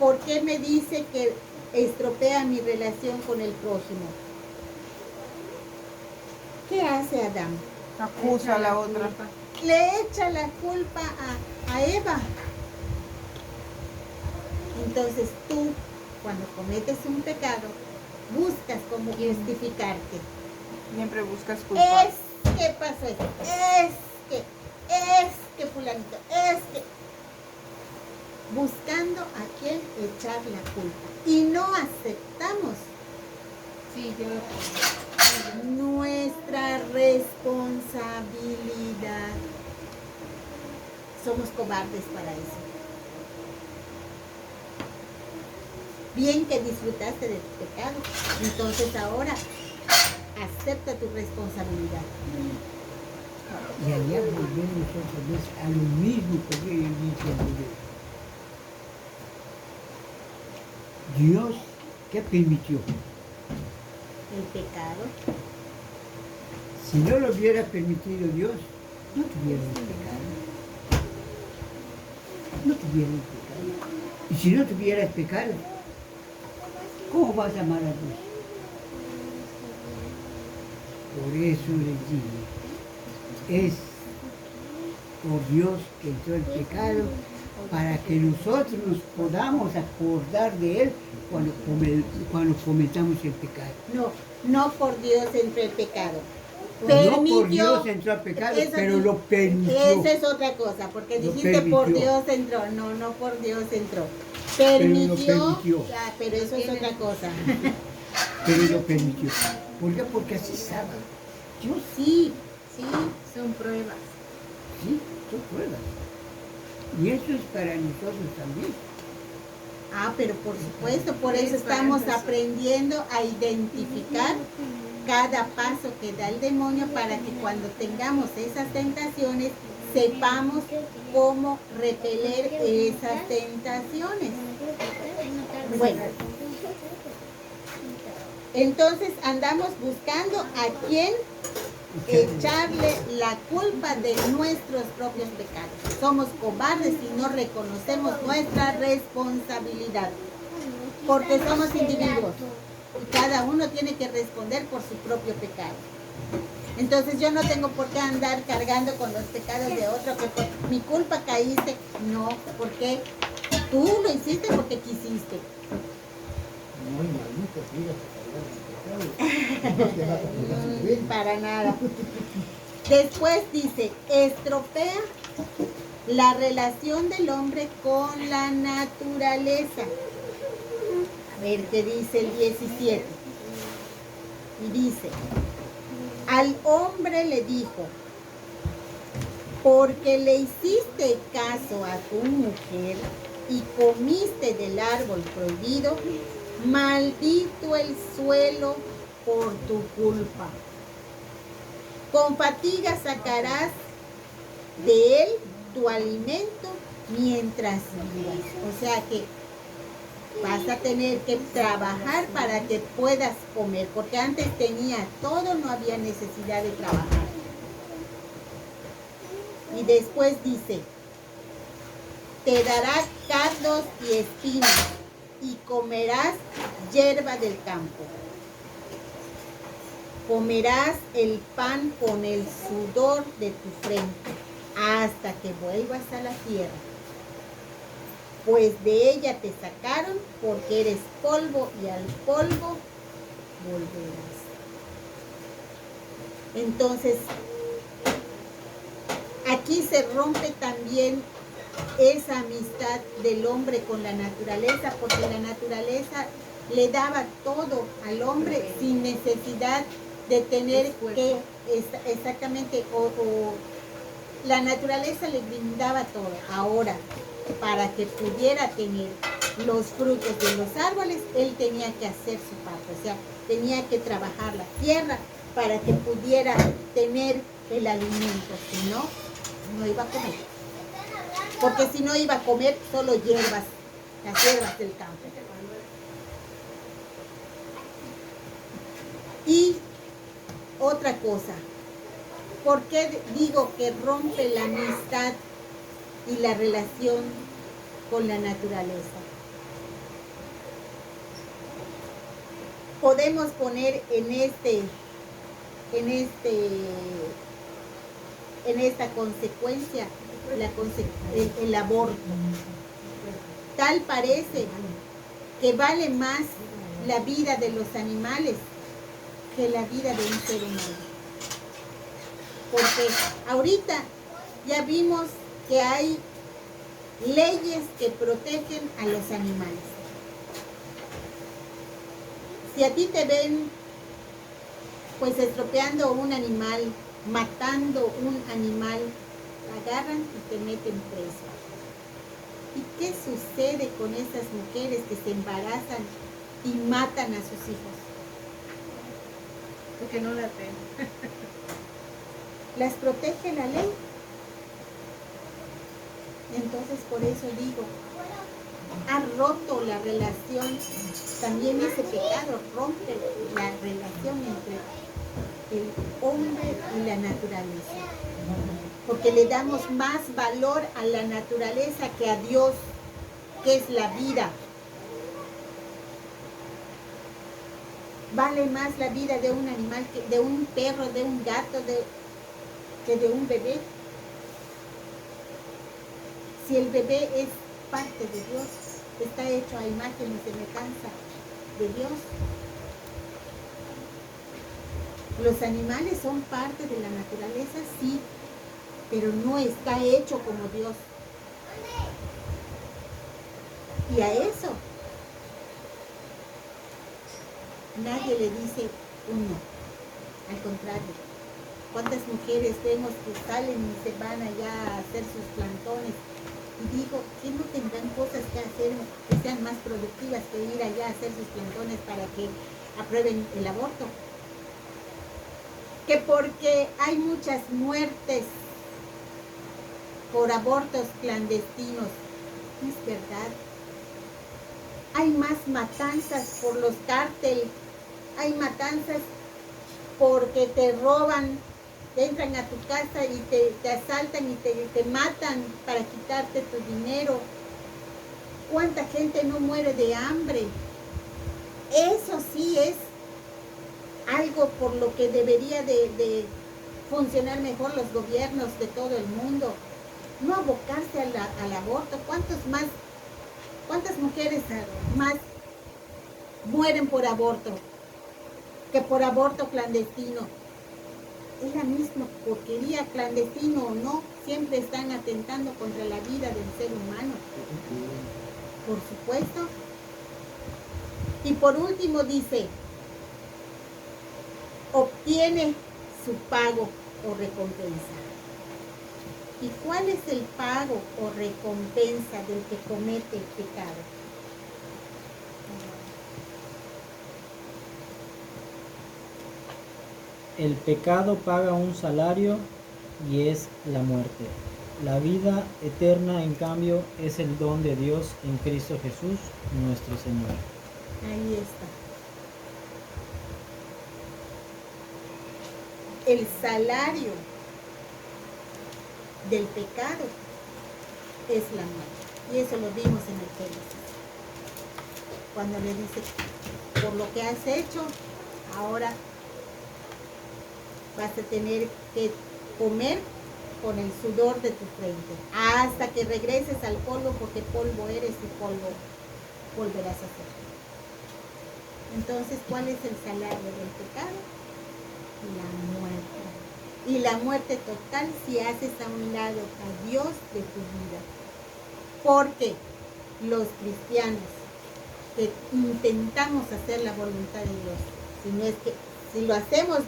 ¿por qué me dice que estropea mi relación con el prójimo. ¿Qué hace Adán? Acusa a la otra. Le echa la culpa a Eva. Entonces tú, cuando cometes un pecado, buscas cómo justificarte. Siempre buscas culpa. Es que pasó esto, es que fulanito, es que... Buscando a quién echar la culpa. Y no aceptamos Sí, yo lo nuestra responsabilidad. Somos cobardes para eso. Bien que disfrutaste de tu pecado, entonces ahora acepta tu responsabilidad. Y allá volvemos otra vez a lo mismo que yo dije anterior. Dios, ¿qué permitió? El pecado. Si no lo hubiera permitido Dios, no tuviera el pecado. No tuviera el pecado. Y si no tuvieras pecado, ¿cómo vas a amar a Dios? Por eso les digo, es por Dios que entró el pecado, para que nosotros nos podamos acordar de Él cuando cometamos el pecado. No por Dios entró el pecado. No por Dios entró el pecado, pero lo permitió. Esa es otra cosa, porque Lo dijiste permitió. por Dios entró. No por Dios entró. Pero Permitió. lo permitió. Ya, pero eso es otra cosa. Pero lo permitió. ¿Por qué? Porque así estaba. Dios, Sí. son pruebas. sí, son pruebas. Y eso es para nosotros también. Pero por supuesto, por eso estamos aprendiendo a identificar cada paso que da el demonio para que cuando tengamos esas tentaciones sepamos cómo repeler esas tentaciones. Bueno, entonces andamos buscando a quién echarle la culpa de nuestros propios pecados. Somos cobardes y no reconocemos nuestra responsabilidad, porque somos individuos y cada uno tiene que responder por su propio pecado. Entonces yo no tengo por qué andar cargando con los pecados de otro, que por mi culpa caíste. No, porque tú lo hiciste porque quisiste. Muy maldito, fíjate, Para nada. Después dice, estropea la relación del hombre con la naturaleza. A ver qué dice el 17. Y dice, al hombre le dijo, porque le hiciste caso a tu mujer y comiste del árbol prohibido, maldito el suelo por tu culpa. Con fatiga sacarás de él tu alimento mientras vivas. O sea que vas a tener que trabajar para que puedas comer, porque antes tenía todo, no había necesidad de trabajar. Y después dice, te dará cardos y espinas y comerás hierba del campo. Comerás el pan con el sudor de tu frente hasta que vuelvas a la tierra. Pues de ella te sacaron, porque eres polvo y al polvo volverás. Entonces, aquí se rompe también esa amistad del hombre con la naturaleza, porque la naturaleza le daba todo al hombre sin necesidad de tener que, exactamente, la naturaleza le brindaba todo. Ahora, para que pudiera tener los frutos de los árboles, él tenía que hacer su parte, o sea, tenía que trabajar la tierra para que pudiera tener el alimento, si no, no iba a comer. Porque si no iba a comer solo hierbas, las hierbas del campo. Y otra cosa, ¿por qué digo que rompe la amistad y la relación con la naturaleza? podemos poner en esta consecuencia el aborto. Tal parece que vale más la vida de los animales que la vida de un ser humano. Porque ahorita ya vimos que hay leyes que protegen a los animales. Si a ti te ven pues estropeando un animal, matando un animal, te agarran y te meten preso. ¿Y qué sucede con esas mujeres que se embarazan y matan a sus hijos? Porque no la tengo. Las protege la ley. Entonces por eso digo, ha roto la relación, también ese pecado rompe la relación entre el hombre y la naturaleza. Porque le damos más valor a la naturaleza que a Dios, que es la vida. Vale más la vida de un animal, de un perro, de un gato, que de un bebé. Si el bebé es parte de Dios, está hecho a imagen y semejanza de Dios. Los animales son parte de la naturaleza, sí, pero no está hecho como Dios. Y a eso nadie le dice un no. Al contrario, ¿cuántas mujeres vemos que salen y se van allá a hacer sus plantones? Y digo, ¿qué no tendrán cosas que hacer que sean más productivas que ir allá a hacer sus plantones para que aprueben el aborto? Que porque hay muchas muertes por abortos clandestinos. No es verdad. Hay más matanzas por los cárteles. Hay matanzas porque te roban, te entran a tu casa y te asaltan y te matan para quitarte tu dinero. ¿Cuánta gente no muere de hambre? Eso sí es algo por lo que debería de funcionar mejor los gobiernos de todo el mundo. No abocarse al aborto. ¿Cuántas mujeres más mueren por aborto que por aborto clandestino? Es la misma porquería, clandestino o no, siempre están atentando contra la vida del ser humano. Por supuesto. Y por último dice, obtiene su pago o recompensa. ¿Y cuál es el pago o recompensa del que comete el pecado? El pecado paga un salario y es la muerte. La vida eterna, en cambio, es el don de Dios en Cristo Jesús, nuestro Señor. Ahí está. El salario del pecado es la muerte. Y eso lo vimos en el Génesis. Cuando le dice, por lo que has hecho, ahora vas a tener que comer con el sudor de tu frente, hasta que regreses al polvo, porque polvo eres y polvo volverás a ser. Entonces, ¿cuál es el salario del pecado? La muerte. Y la muerte total si haces a un lado a Dios de tu vida. Porque los cristianos que intentamos hacer la voluntad de Dios, si no es que, si lo hacemos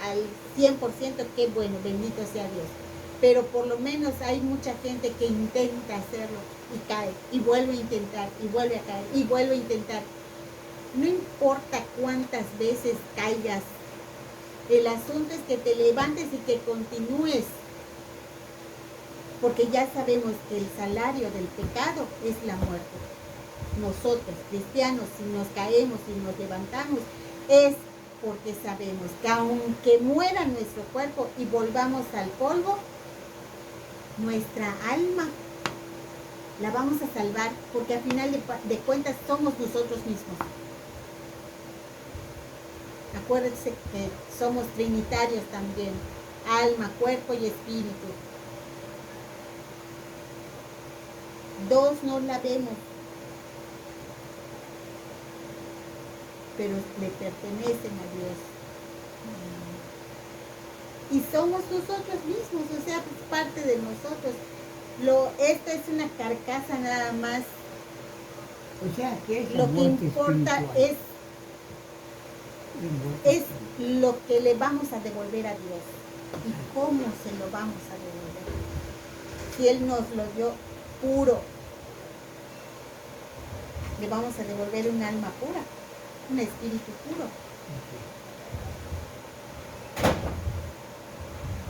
al 100%, qué bueno, bendito sea Dios. Pero por lo menos hay mucha gente que intenta hacerlo y cae, y vuelve a intentar, y vuelve a caer, y vuelve a intentar. No importa cuántas veces caigas, el asunto es que te levantes y que continúes. Porque ya sabemos que el salario del pecado es la muerte. Nosotros, cristianos, si nos caemos y nos levantamos, es porque sabemos que aunque muera nuestro cuerpo y volvamos al polvo, nuestra alma la vamos a salvar, porque al final de cuentas somos nosotros mismos. Acuérdense que somos trinitarios también, alma, cuerpo y espíritu. Dos no la vemos, pero le pertenecen a Dios. Y somos nosotros mismos, o sea, es parte de nosotros. Esta es una carcasa nada más. O sea, que es la Lo que muerte importa espiritual. es lo que le vamos a devolver a Dios y cómo se lo vamos a devolver. Si Él nos lo dio puro, le vamos a devolver un alma pura, un espíritu puro.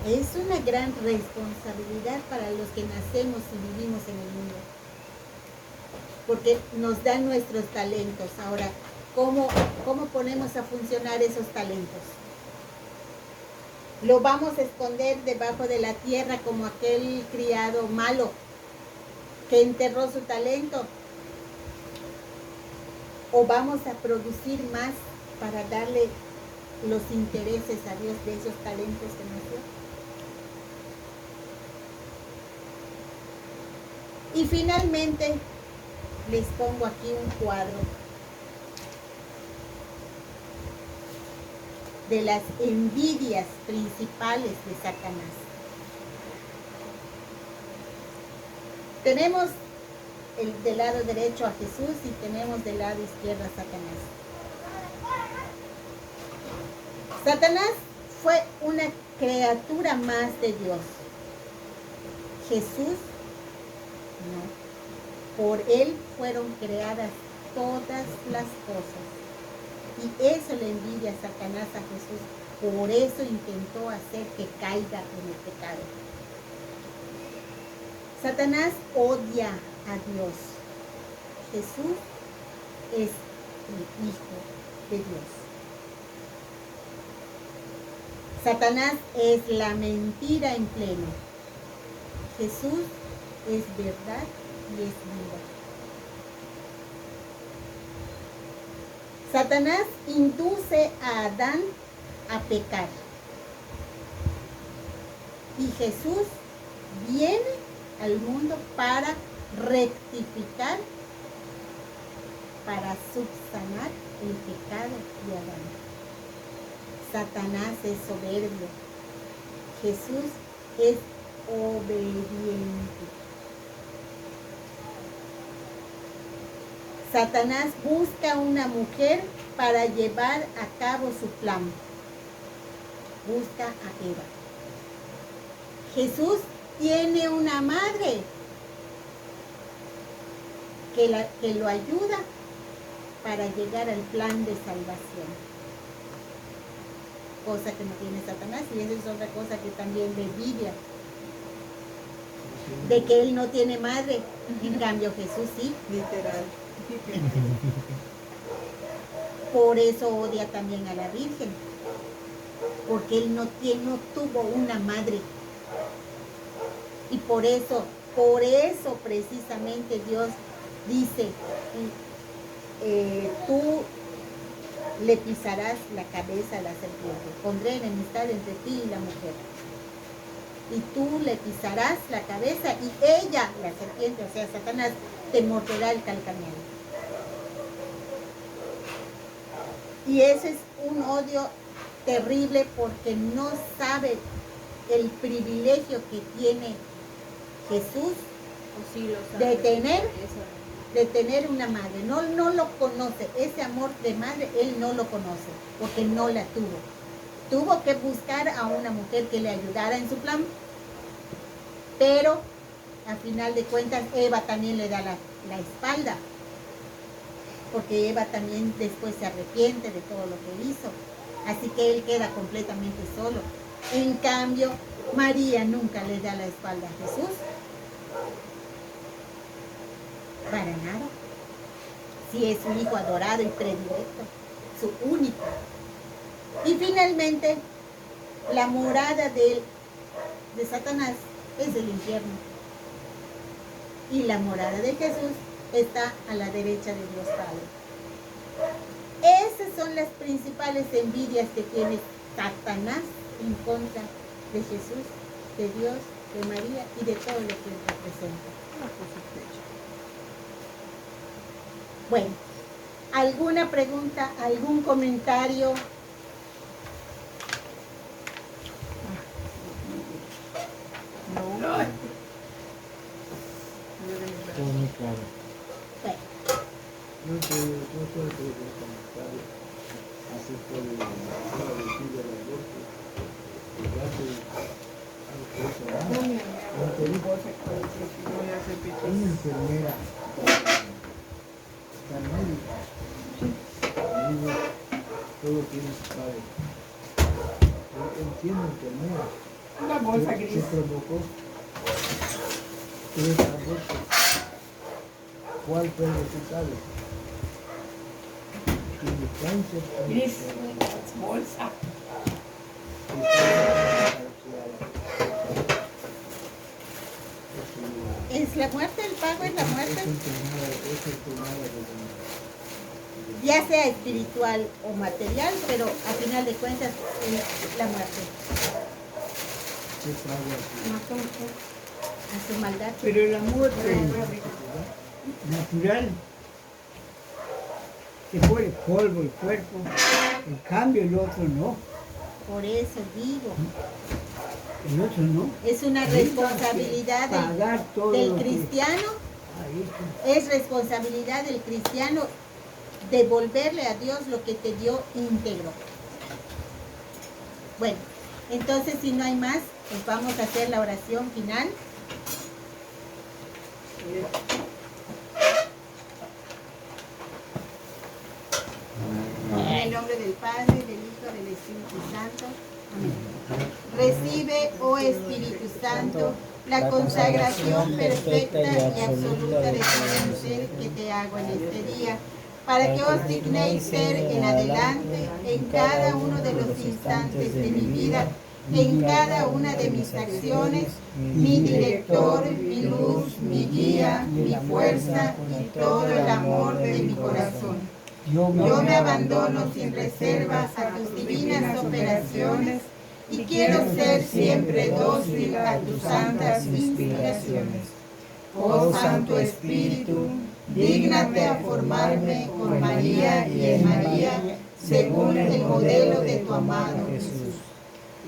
Es una gran responsabilidad para los que nacemos y vivimos en el mundo, porque nos dan nuestros talentos. Ahora, ¿cómo ponemos a funcionar esos talentos? ¿Lo vamos a esconder debajo de la tierra como aquel criado malo que enterró su talento? ¿O vamos a producir más para darle los intereses a Dios de esos talentos que nos dio? Y finalmente les pongo aquí un cuadro de las envidias principales de Satanás. Tenemos del lado derecho a Jesús y tenemos del lado izquierdo a Satanás. Satanás fue una criatura más de Dios. Jesús no. Por Él fueron creadas todas las cosas. Y eso le envidia Satanás a Jesús. Por eso intentó hacer que caiga en el pecado. Satanás odia a Dios. Jesús es el Hijo de Dios. Satanás es la mentira en pleno. Jesús es verdad y es vida. Satanás induce a Adán a pecar. Y Jesús viene al mundo para rectificar, para subsanar el pecado de Adán. Satanás es soberbio. Jesús es obediente. Satanás busca una mujer para llevar a cabo su plan. Busca a Eva. Jesús tiene una madre que lo ayuda para llegar al plan de salvación. Cosa que no tiene Satanás, y esa es otra cosa que también le envidia. De que él no tiene madre, en cambio Jesús sí. Literal. Por eso odia también a la Virgen, porque él no tuvo una madre. Y por eso precisamente Dios dice, tú le pisarás la cabeza a la serpiente, pondré enemistad entre ti y la mujer. Y tú le pisarás la cabeza y ella, la serpiente, o sea, Satanás, te morderá el calcañar. Y ese es un odio terrible porque no sabe el privilegio que tiene Jesús O sí lo sabe. de tener una madre. No lo conoce, ese amor de madre él no lo conoce porque no la tuvo. Tuvo que buscar a una mujer que le ayudara en su plan, pero al final de cuentas Eva también le da la espalda, porque Eva también después se arrepiente de todo lo que hizo, así que él queda completamente solo. En cambio, María nunca le da la espalda a Jesús, para nada, si es su hijo adorado y predilecto, su único. Y finalmente, la morada de Satanás es el infierno. Y la morada de Jesús está a la derecha de Dios Padre. Esas son las principales envidias que tiene Satanás en contra de Jesús, de Dios, de María y de todo lo que él representa. Bueno, ¿alguna pregunta, algún comentario? Todo muy claro. Bueno, Yo solo tengo un comentario acerca de la decir del aborto. Ya que una enfermera, está médica, amigo, todo tiene su padre. Entiendo, enfermera. Una bolsa Se gris. provocó 3 abortos. ¿Cuál fue el resultado? Tiene cáncer. Gris. Bolsa. ¿es la muerte? ¿El pago es la muerte? Es entrenada Ya sea espiritual o material, pero a final de cuentas es la muerte. A su maldad. Pero la muerte natural se pone polvo el cuerpo, en cambio el otro no, Por eso digo, el otro no. es una responsabilidad Pagar todo del lo que- cristiano, Ahí está. es responsabilidad del cristiano devolverle a Dios lo que te dio íntegro. Bueno, entonces si no hay más, pues vamos a hacer la oración final. En el nombre del Padre, del Hijo, del Espíritu Santo. Amén. Recibe, oh Espíritu Santo, la consagración perfecta y absoluta de todo ser que te hago en este día, para que os dignéis ser en adelante en cada uno de los instantes de mi vida, en cada una de mis acciones, mi director, mi luz, mi guía, mi fuerza y todo el amor de mi corazón. Yo me abandono sin reserva a tus divinas operaciones y quiero ser siempre dócil a tus santas inspiraciones. Oh Santo Espíritu, dígnate a formarme con María y en María, según el modelo de tu amado Jesús.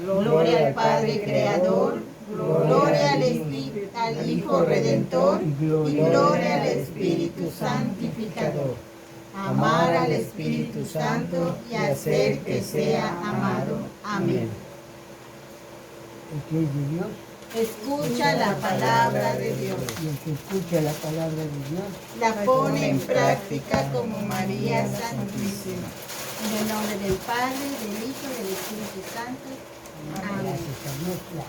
Gloria al Padre Creador, gloria al Hijo Redentor y gloria al Espíritu Santificador. Amar al Espíritu Santo y hacer que sea amado. Amén. El que es de Dios Escucha la palabra de Dios. y el que escucha la palabra de Dios, La pone en práctica como María Santísima. En el nombre del Padre, del Hijo y del Espíritu Santo. Amén. gracias a Dios, la